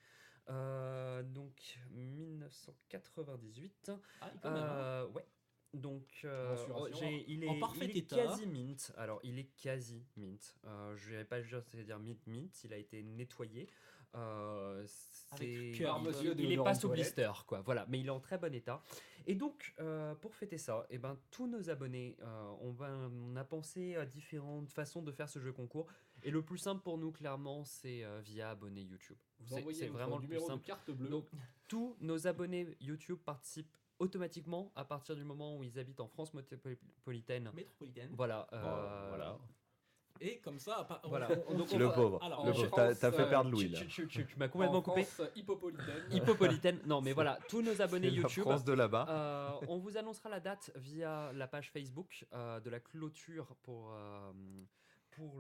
Donc 1998. Ah, quand même, hein. Ouais. Donc Mensuration il en est, parfait il est état. quasi mint. Alors il est quasi mint. Je vais pas dire c'est-à-dire mint. Il a été nettoyé. Avec cœur, monsieur de il est Laurent pas sous Toilette. blister quoi. Voilà, mais il est en très bon état. Et donc pour fêter ça, et ben tous nos abonnés, on a pensé à différentes façons de faire ce jeu concours. Et le plus simple pour nous clairement, c'est via abonné YouTube. Vous envoyez C'est votre vraiment le plus numéro de simple. carte bleue. Donc tous nos abonnés YouTube participent automatiquement à partir du moment où ils habitent en France métropolitaine. Métropolitaine. Voilà. Voilà. Et comme ça, Voilà. donc Le pauvre. Alors, Le en pauvre. France, T'as fait perdre Louis là. Tu m'as complètement en coupé. France, hippopolitaine. Hippopolitaine. Non, mais voilà, tous nos abonnés C'est la YouTube. France de là-bas. On vous annoncera la date via la page Facebook de la clôture pour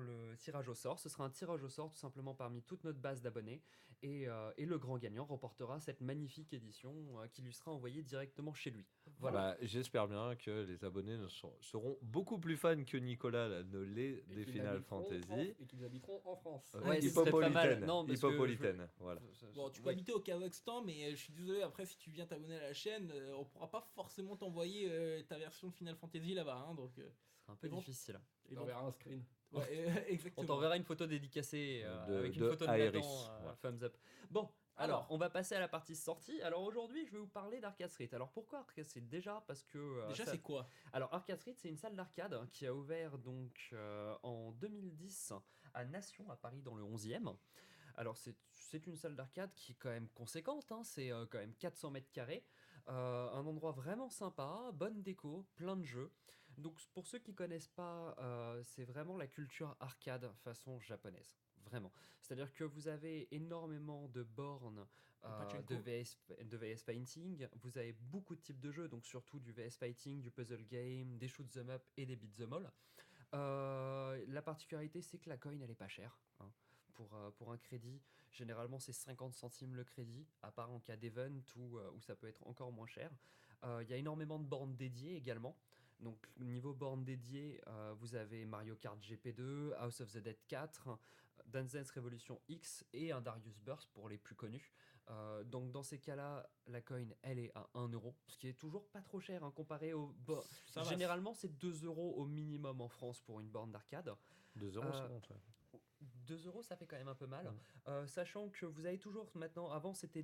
le tirage au sort. Ce sera un tirage au sort tout simplement parmi toute notre base d'abonnés. Et le grand gagnant remportera cette magnifique édition qui lui sera envoyée directement chez lui. Voilà. Bah, j'espère bien que les abonnés seront beaucoup plus fans que Nicolas là, ne l'est Et des qu'ils Final habiteront Fantasy. et qu'ils habiteront en France. Ouais, ce serait pas mal. Non, parce que Hippopolitaine, voilà. Bon, tu peux Ouais. habiter au Kazakhstan, mais je suis désolé, après, si tu viens t'abonner à la chaîne, on pourra pas forcément t'envoyer ta version de Final Fantasy là-bas. Hein, donc, Ce sera un peu Et bon. difficile. et On bon, verra un screen. ouais, On exactement. t'enverra une photo dédicacée avec une de photo de Aeris, Nathan, voilà. thumbs up. Bon, alors, Alors. on va passer à la partie sortie. Alors aujourd'hui, je vais vous parler d'Arcade Street. Alors pourquoi Arcade Street? Déjà parce que Déjà, ça- c'est quoi? Alors Arcade Street, c'est une salle d'arcade qui a ouvert donc en 2010 à Nation à Paris dans le 11e. Alors c'est une salle d'arcade qui est quand même conséquente, hein, c'est quand même 400 mètres carrés, un endroit vraiment sympa, bonne déco, plein de jeux. Donc pour ceux qui connaissent pas, c'est vraiment la culture arcade façon japonaise, vraiment. C'est-à-dire que vous avez énormément de bornes Pachinko. de VS Fighting, vous avez beaucoup de types de jeux, donc surtout du VS Fighting, du puzzle game, des shoot 'em up et des beat 'em all. La particularité, c'est que la coin, elle est pas chère. Hein. Pour un crédit, généralement, c'est 50 centimes le crédit, à part en cas d'event où ça peut être encore moins cher. Il y a énormément de bornes dédiées également. Donc niveau borne dédiée, vous avez Mario Kart GP2, House of the Dead 4, Dance Dance Revolution X et un Darius Burst pour les plus connus. Donc dans ces cas-là, la coin elle est à 1 euro, ce qui est toujours pas trop cher hein, comparé au... Ça va, Généralement c'est 2 euros au minimum en France pour une borne d'arcade. 2 euros, c'est bon, ça. 2 euros, ça fait quand même un peu mal. Ouais. Sachant que vous avez toujours maintenant, avant c'était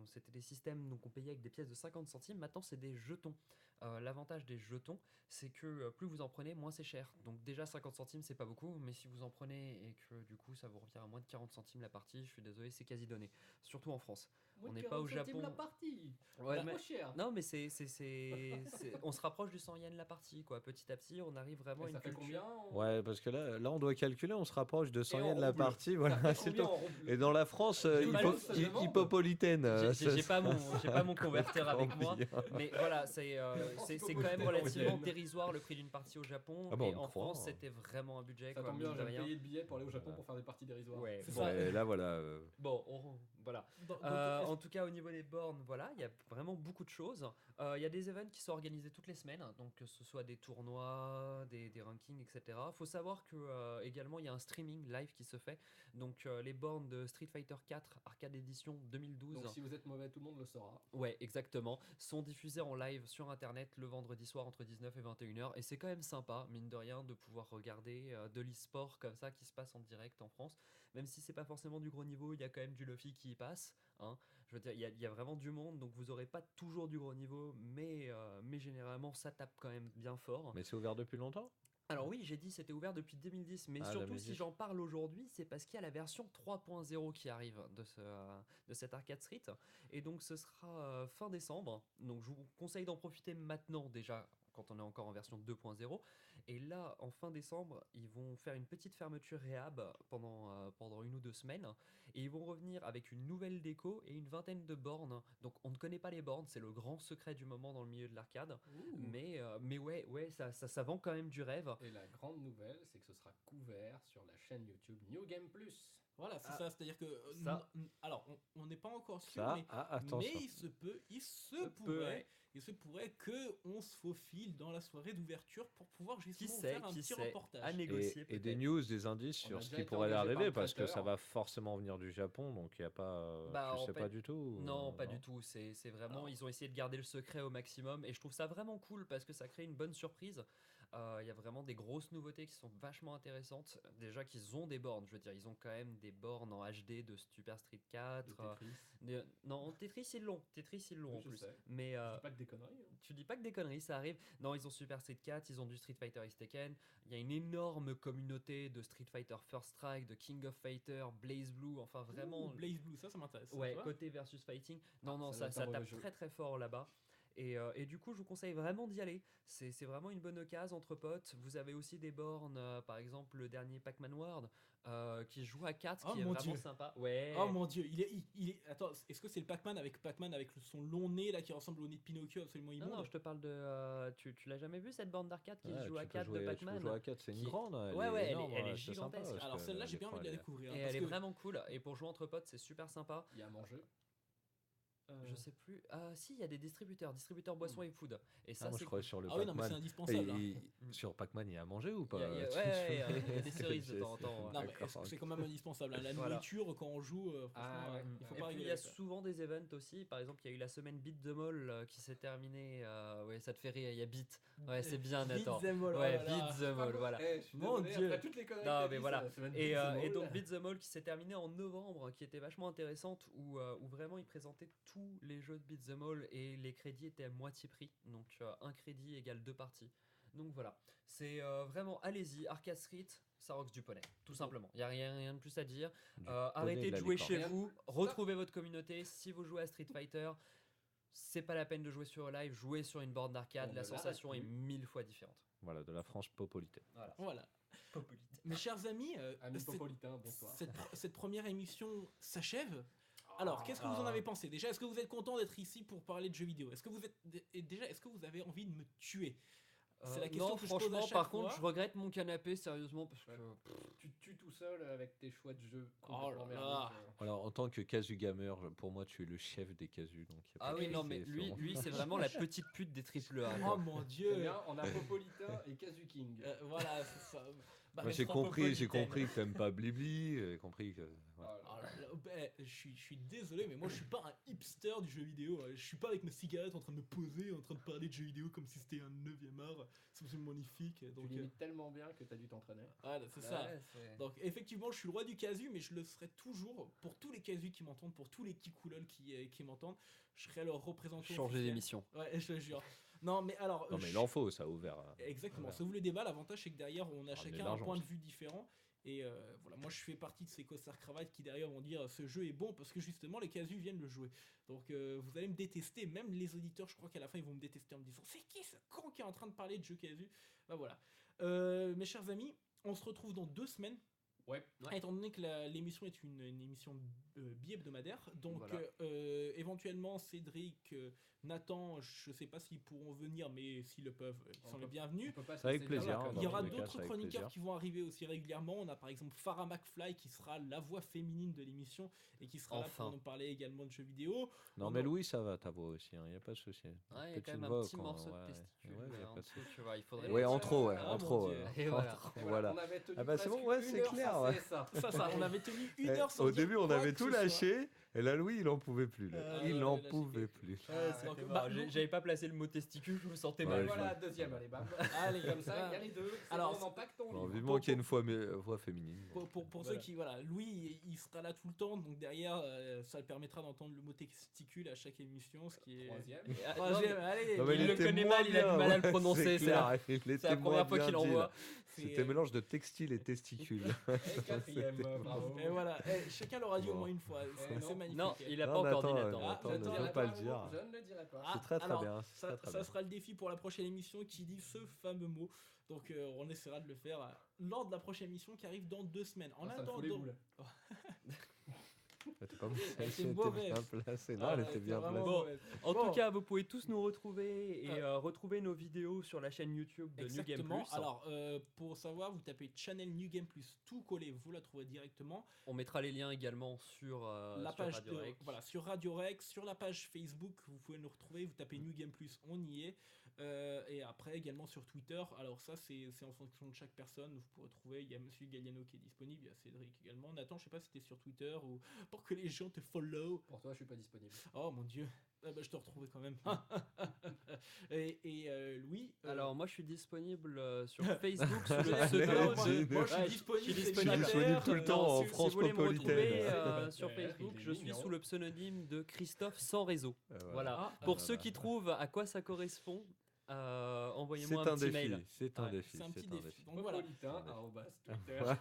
c'était des systèmes donc on payait avec des pièces de 50 centimes, maintenant c'est des jetons. L'avantage des jetons, c'est que plus vous en prenez, moins c'est cher. Donc déjà 50 centimes, c'est pas beaucoup, mais si vous en prenez et que du coup ça vous revient à moins de 40 centimes la partie, je suis désolé, c'est quasi donné. Surtout en France. On n'est pas au Japon. la partie. Ouais, Pas mais- trop cher. Non, mais on se rapproche du 100 yens la partie, quoi. Petit à petit, on arrive vraiment à Et une ça fait culture. combien Ouais, parce que là, on doit calculer, on se rapproche de 100 Et en yens de la rouble. partie. Ça Voilà, fait c'est combien tout. en rouble Et dans la France, J'ai pas lu, ça demande. hippopolitaine. J'ai pas mon converteur avec moi, bien. mais voilà, c'est quand même relativement dérisoire le prix d'une partie au Japon. Ah bon, et on en croit, France, hein. c'était vraiment un budget. Ça quoi, tombe bien, mine de j'ai rien. payé le billet pour aller au Japon Voilà. pour faire des parties dérisoires. Ouais, C'est bon, ça. Ouais, là, voilà. bon, voilà. Donc, En tout cas, au niveau des bornes, voilà, il y a vraiment beaucoup de choses. Il y a des events qui sont organisés toutes les semaines, donc que ce soit des tournois, des rankings, etc. Faut savoir que également il y a un streaming live qui se fait. Donc les bornes de Street Fighter 4 Arcade Edition 2012. Donc si vous êtes mauvais, tout le monde le saura. Ouais, exactement. Sont diffusés en live sur internet le vendredi soir entre 19 et 21h. Et c'est quand même sympa, mine de rien, de pouvoir regarder de l'e-sport comme ça qui se passe en direct en France. Même si c'est pas forcément du gros niveau, il y a quand même du Luffy qui y passe. Hein. Je veux dire, il y a vraiment du monde, donc vous aurez pas toujours du gros niveau, mais généralement ça tape quand même bien fort. Mais c'est ouvert depuis longtemps? Alors oui, j'ai dit c'était ouvert depuis 2010, mais Ah, surtout 2010. si j'en parle aujourd'hui, c'est parce qu'il y a la version 3.0 qui arrive de cet Arcade Street, et donc ce sera fin décembre. Donc je vous conseille d'en profiter maintenant déjà quand on est encore en version 2.0. Et là, en fin décembre, ils vont faire une petite fermeture réhab pendant 1 ou 2 semaines, et ils vont revenir avec une nouvelle déco et une vingtaine de bornes. Donc on ne connaît pas les bornes, c'est le grand secret du moment dans le milieu de l'arcade. Mais ouais, ça vend quand même du rêve. Et la grande nouvelle, c'est que ce sera couvert sur la chaîne YouTube New Game Plus. Voilà, c'est Ah, ça, c'est-à-dire que... ça. Alors, on n'est pas encore sûr, Ça, mais, attention. mais il se pourrait que on se faufile dans la soirée d'ouverture pour pouvoir Qui justement sait, faire un qui petit sait, reportage. à négocier Et des peut-être. news, des indices On a sur déjà ce qui été pourrait engagé par arriver, le parce que ça traiteur. va forcément venir du Japon, donc il n'y a pas. Bah, tu en sais fait, pas du tout? Non, pas non. du tout. C'est vraiment, Alors- ils ont essayé de garder le secret au maximum, et je trouve ça vraiment cool parce que ça crée une bonne surprise. Il y a vraiment des grosses nouveautés qui sont vachement intéressantes. Déjà qu'ils ont des bornes, je veux dire, ils ont quand même des bornes en HD de Super Street 4. De Tetris. Non, Tetris ils l'ont Oui, en je plus. sais. Mais Je dis pas que des conneries. hein. tu dis pas que des conneries, ça arrive. Non, ils ont Super Street 4, ils ont du Street Fighter X Tekken. Il y a une énorme communauté de Street Fighter First Strike, de King of Fighter, Blaze Blue, enfin vraiment. Ouh, Blaze Blue, ça m'intéresse. Ouais, tu vois. côté versus fighting. Non, Ah, non, ça ça doit être un tape mauvais jeu. très très fort là-bas. Et du coup, je vous conseille vraiment d'y aller. C'est vraiment une bonne occasion entre potes. Vous avez aussi des bornes, par exemple le dernier Pac-Man World, qui joue à 4, Oh qui est mon vraiment Dieu. sympa. Ouais. Oh mon dieu, il est... Attends, est-ce que c'est le Pac-Man avec son long nez là qui ressemble au nez de Pinocchio absolument non, immonde? non, je te parle de. Tu l'as jamais vu cette borne d'arcade qui Ouais, joue à tu peux 4 de jouer- tu peux Pac-Man? jouer à 4, c'est une qui- grande. Elle Ouais, est ouais, énorme, elle est c'est sympa, gigantesque. parce Alors que celle-là, j'ai bien l'écran, envie de la elle est- découvrir. Et parce elle est que- vraiment cool. Et pour jouer entre potes, c'est super sympa. Il y a à manger. Je sais plus. Ah, si, il y a des distributeurs boissons et food. Et ça, Ah, moi, je c'est croyais sur le Ah oui, non, mais c'est Pac-Man. indispensable. hein. Sur Pac-Man, il y a à manger ou pas? Il y a- ouais, ouais, il y a des cerises de temps en temps, ouais. Non, mais D'accord, c'est quand même indispensable. hein. La Voilà. nourriture, quand on joue, franchement, Ah ouais. il faut Et pas puis il rigoler y a avec ça. souvent des events aussi. Par exemple, il y a eu la semaine Beat the Mall qui s'est terminée. Ouais, ça te fait rire. Il y a Beat. Ouais, c'est bien, Nathan. Beat the Mall, Ouais, oh là là. Beat the Mall, voilà. Eh, je suis Mon désolé, Dieu. après toutes les conneries Non, que t'as mais dit, voilà. ça va être Et, Beat the et Mall. donc Beat the Mall qui s'est terminé en novembre, qui était vachement intéressante, où vraiment ils présentaient tous les jeux de Beat the Mall et les crédits étaient à moitié prix. Donc un crédit égale 2 parties. Donc voilà, c'est vraiment, allez-y, Arcade Street, ça rocks du poney, tout simplement. Il n'y a rien de plus à dire. Du Arrêtez poney de la jouer licorne. chez Rien de vous, plus. retrouvez votre communauté. Si vous jouez à Street Fighter, c'est pas la peine de jouer sur live, jouez sur une borne d'arcade, On la ne sensation est l'arrête plus. 1000 fois différente. Voilà, de la France popolitaine. Voilà. Voilà. Mes chers amis, Amis cette- popolitains, bonsoir. cette première émission s'achève. Alors, qu'est-ce que vous en avez pensé? Déjà, est-ce que vous êtes content d'être ici pour parler de jeux vidéo? Est-ce que vous êtes et déjà, est-ce que vous avez envie de me tuer? C'est la question non, que je pose à franchement, chaque par fois. contre, je regrette mon canapé, sérieusement, parce que. Tu te tues tout seul avec tes choix de jeu Oh là complètement là. merdiques. Alors, en tant que casu gamer, pour moi, tu es le chef des casus. Donc y a Ah pas oui, de- non, mais c'est lui, vraiment- lui c'est vraiment la petite pute des triple A. Oh mon dieu. Eh bien, on a Popolitain et Casu King. Voilà, c'est ça. Bah, Moi, j'ai restera compris Popolitaine. que t'aimes pas Blibli, j'ai compris que. voilà. Oh là Oh là là, ben, je suis désolé, mais moi je suis pas un hipster du jeu vidéo. Je suis pas avec mes cigarettes en train de me poser, en train de parler de jeux vidéo comme si c'était un 9ème art. C'est absolument magnifique. Tu Donc, limites tellement bien que t'as dû t'entraîner. voilà, c'est ça. Ouais, c'est- Donc effectivement, je suis le roi du casu, mais je le serai toujours pour tous les casus qui m'entendent, pour tous les kikoulol qui m'entendent. Je serai leur représentant. Changer officiel. d'émission. Ouais, je te jure. Non, mais alors. Non, mais je- il en faut, ça a ouvert. Exactement, Voilà. ça ouvre le débat. L'avantage, c'est que derrière, on a Ah, mais chacun un l'argent point de aussi. vue différent. Et voilà, moi je fais partie de ces costards cravates qui derrière vont dire ce jeu est bon parce que justement les casus viennent le jouer. Donc vous allez me détester, même les auditeurs, je crois qu'à la fin ils vont me détester en me disant c'est qui ce con qui est en train de parler de jeux casus. Bah voilà. Mes chers amis, on se retrouve dans 2 semaines. Ouais. Étant donné que l'émission est une émission bi-hebdomadaire, donc Voilà. éventuellement Cédric, Nathan, je sais pas s'ils pourront venir, mais s'ils le peuvent, ils sont les On bienvenus. peut pas se C'est avec laisser dire plaisir, là, hein, comme Il y dans aura tous les cas, d'autres c'est avec chroniqueurs plaisir. qui vont arriver aussi régulièrement. On a par exemple Farah McFly qui sera la voix féminine de l'émission et qui sera là Enfin. pour nous parler également de jeux vidéo. Non, On mais a- Louis, ça va, ta voix aussi, il n'y a pas de souci. Ouais, il y a Petite quand même un voix, petit quand- morceau ouais, de testicule ouais, y a en pas de dessous, souci. tu vois. Il faudrait. Ouais, en trop, ouais, Ah, en mon trop. Dieu. Et voilà. Voilà. On avait tenu Ah bah, c'est presque bon, ouais, une c'est heure clair, sans ouais. cesse, ça. Ça, on avait tenu une Eh, heure sans au dire début, on quoi avait que tout ce soit. lâché, et là, Louis, il en pouvait plus. Là. Ah, Il ouais, n'en là, pouvait c'était- plus. Donc, C'était bah, marrant. nous- J'avais pas placé le mot testicule, je me sentais Ouais, mal. je Voilà, vois. deuxième, allez, bam. Allez, Comme ça, il y a voilà. les deux. Alors, Alors, on empaque ton Bon, livre. vivement qu'il y ait une voix féminine. Pour Voilà. ceux qui, voilà, Louis, il sera là tout le temps, donc derrière, ça le permettra d'entendre le mot testicule à chaque émission, ce qui est. Troisième. Ah, Troisième, non, mais allez, Non, mais il le était connaît moins mal, il a du bien, mal à le ouais, prononcer, c'est c'est clair, il était C'est la première moins fois bien qu'il dit, envoie. là. C'était un mélange de textile et testicule. Et quatrième, C'était- bravo. Et voilà, chacun l'aura dit au Bon. moins une fois, Eh c'est non. magnifique. Non, il a pas Non, encore dit Nathan, Nathan. Ah, Nathan je ne dirai veut Je pas le ne dire. le dirai pas. Ah, C'est très très alors, bien. c'est Ça, très, très ça bien. sera le défi pour la prochaine émission qui dit ce fameux mot. Donc on essaiera de le faire lors de la prochaine émission qui arrive dans 2 semaines. En Ah, ça me fout attendant, les boules. Elle était pas Elle était elle était mauvaise. bien placée. Non, Ah, elle ouais, était bien vraiment placée. Bon, mauvaise. En Bon. tout cas, vous pouvez tous nous retrouver et retrouver nos vidéos sur la chaîne YouTube de New Game Exactement. Plus. Alors, pour savoir, vous tapez Channel New Game Plus, tout collé, vous la trouverez directement. On mettra les liens également sur, La sur page Radio de- Rec. voilà, sur Radio Rec, sur la page Facebook, vous pouvez nous retrouver. Vous tapez New Game Plus, on y est. Et après également sur Twitter. Alors ça, c'est en fonction de chaque personne. Vous pourrez trouver. Il y a Monsieur Galliano qui est disponible, il y a Cédric également. Nathan, je sais pas si c'était sur Twitter ou pour que les gens te follow. Pour toi, je suis pas disponible. Oh mon Dieu. Ah bah, je te retrouvais quand même. et Louis. Alors, moi, je suis disponible sur Facebook sous le Allez, pseudo. Alors, moi, Gino. moi, je suis Ouais, disponible. je suis célibataire, disponible tout le temps en si France vous voulez me métropolitaine. retrouver sur Ouais, Facebook, il est je suis mignon. sous le pseudonyme de Christophe sans réseau. Voilà. Voilà. Ah, Pour voilà. ceux qui trouvent à quoi ça correspond, envoyez-moi C'est un un petit défi. mail. C'est un Ouais, défi. c'est un petit c'est défi. Donc voilà. Popolitain, arrobas, Twitter. Voilà.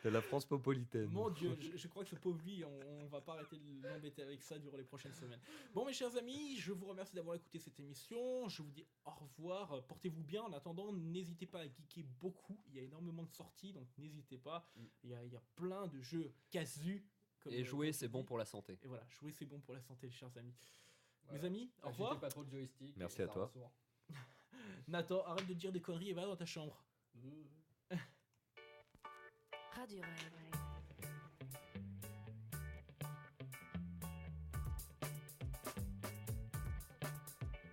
De la France popolitaine. Mon Dieu, je crois que ce pauvre lui, on va pas arrêter de l'embêter avec ça durant les prochaines semaines. Bon, mes chers amis, je vous remercie d'avoir écouté cette émission. Je vous dis au revoir. Portez-vous bien. En attendant, n'hésitez pas à geeker beaucoup. Il y a énormément de sorties, donc n'hésitez pas. Il y a plein de jeux casus. comme, Et jouer, comme c'est je bon dis. pour la santé. Et voilà, jouer, c'est bon pour la santé, chers amis. Voilà. Mes amis, au Agitez revoir. pas trop de joystick. Merci ça à toi. rend sourd. Nathan, arrête de dire des conneries et va dans ta chambre. Radio Rêve.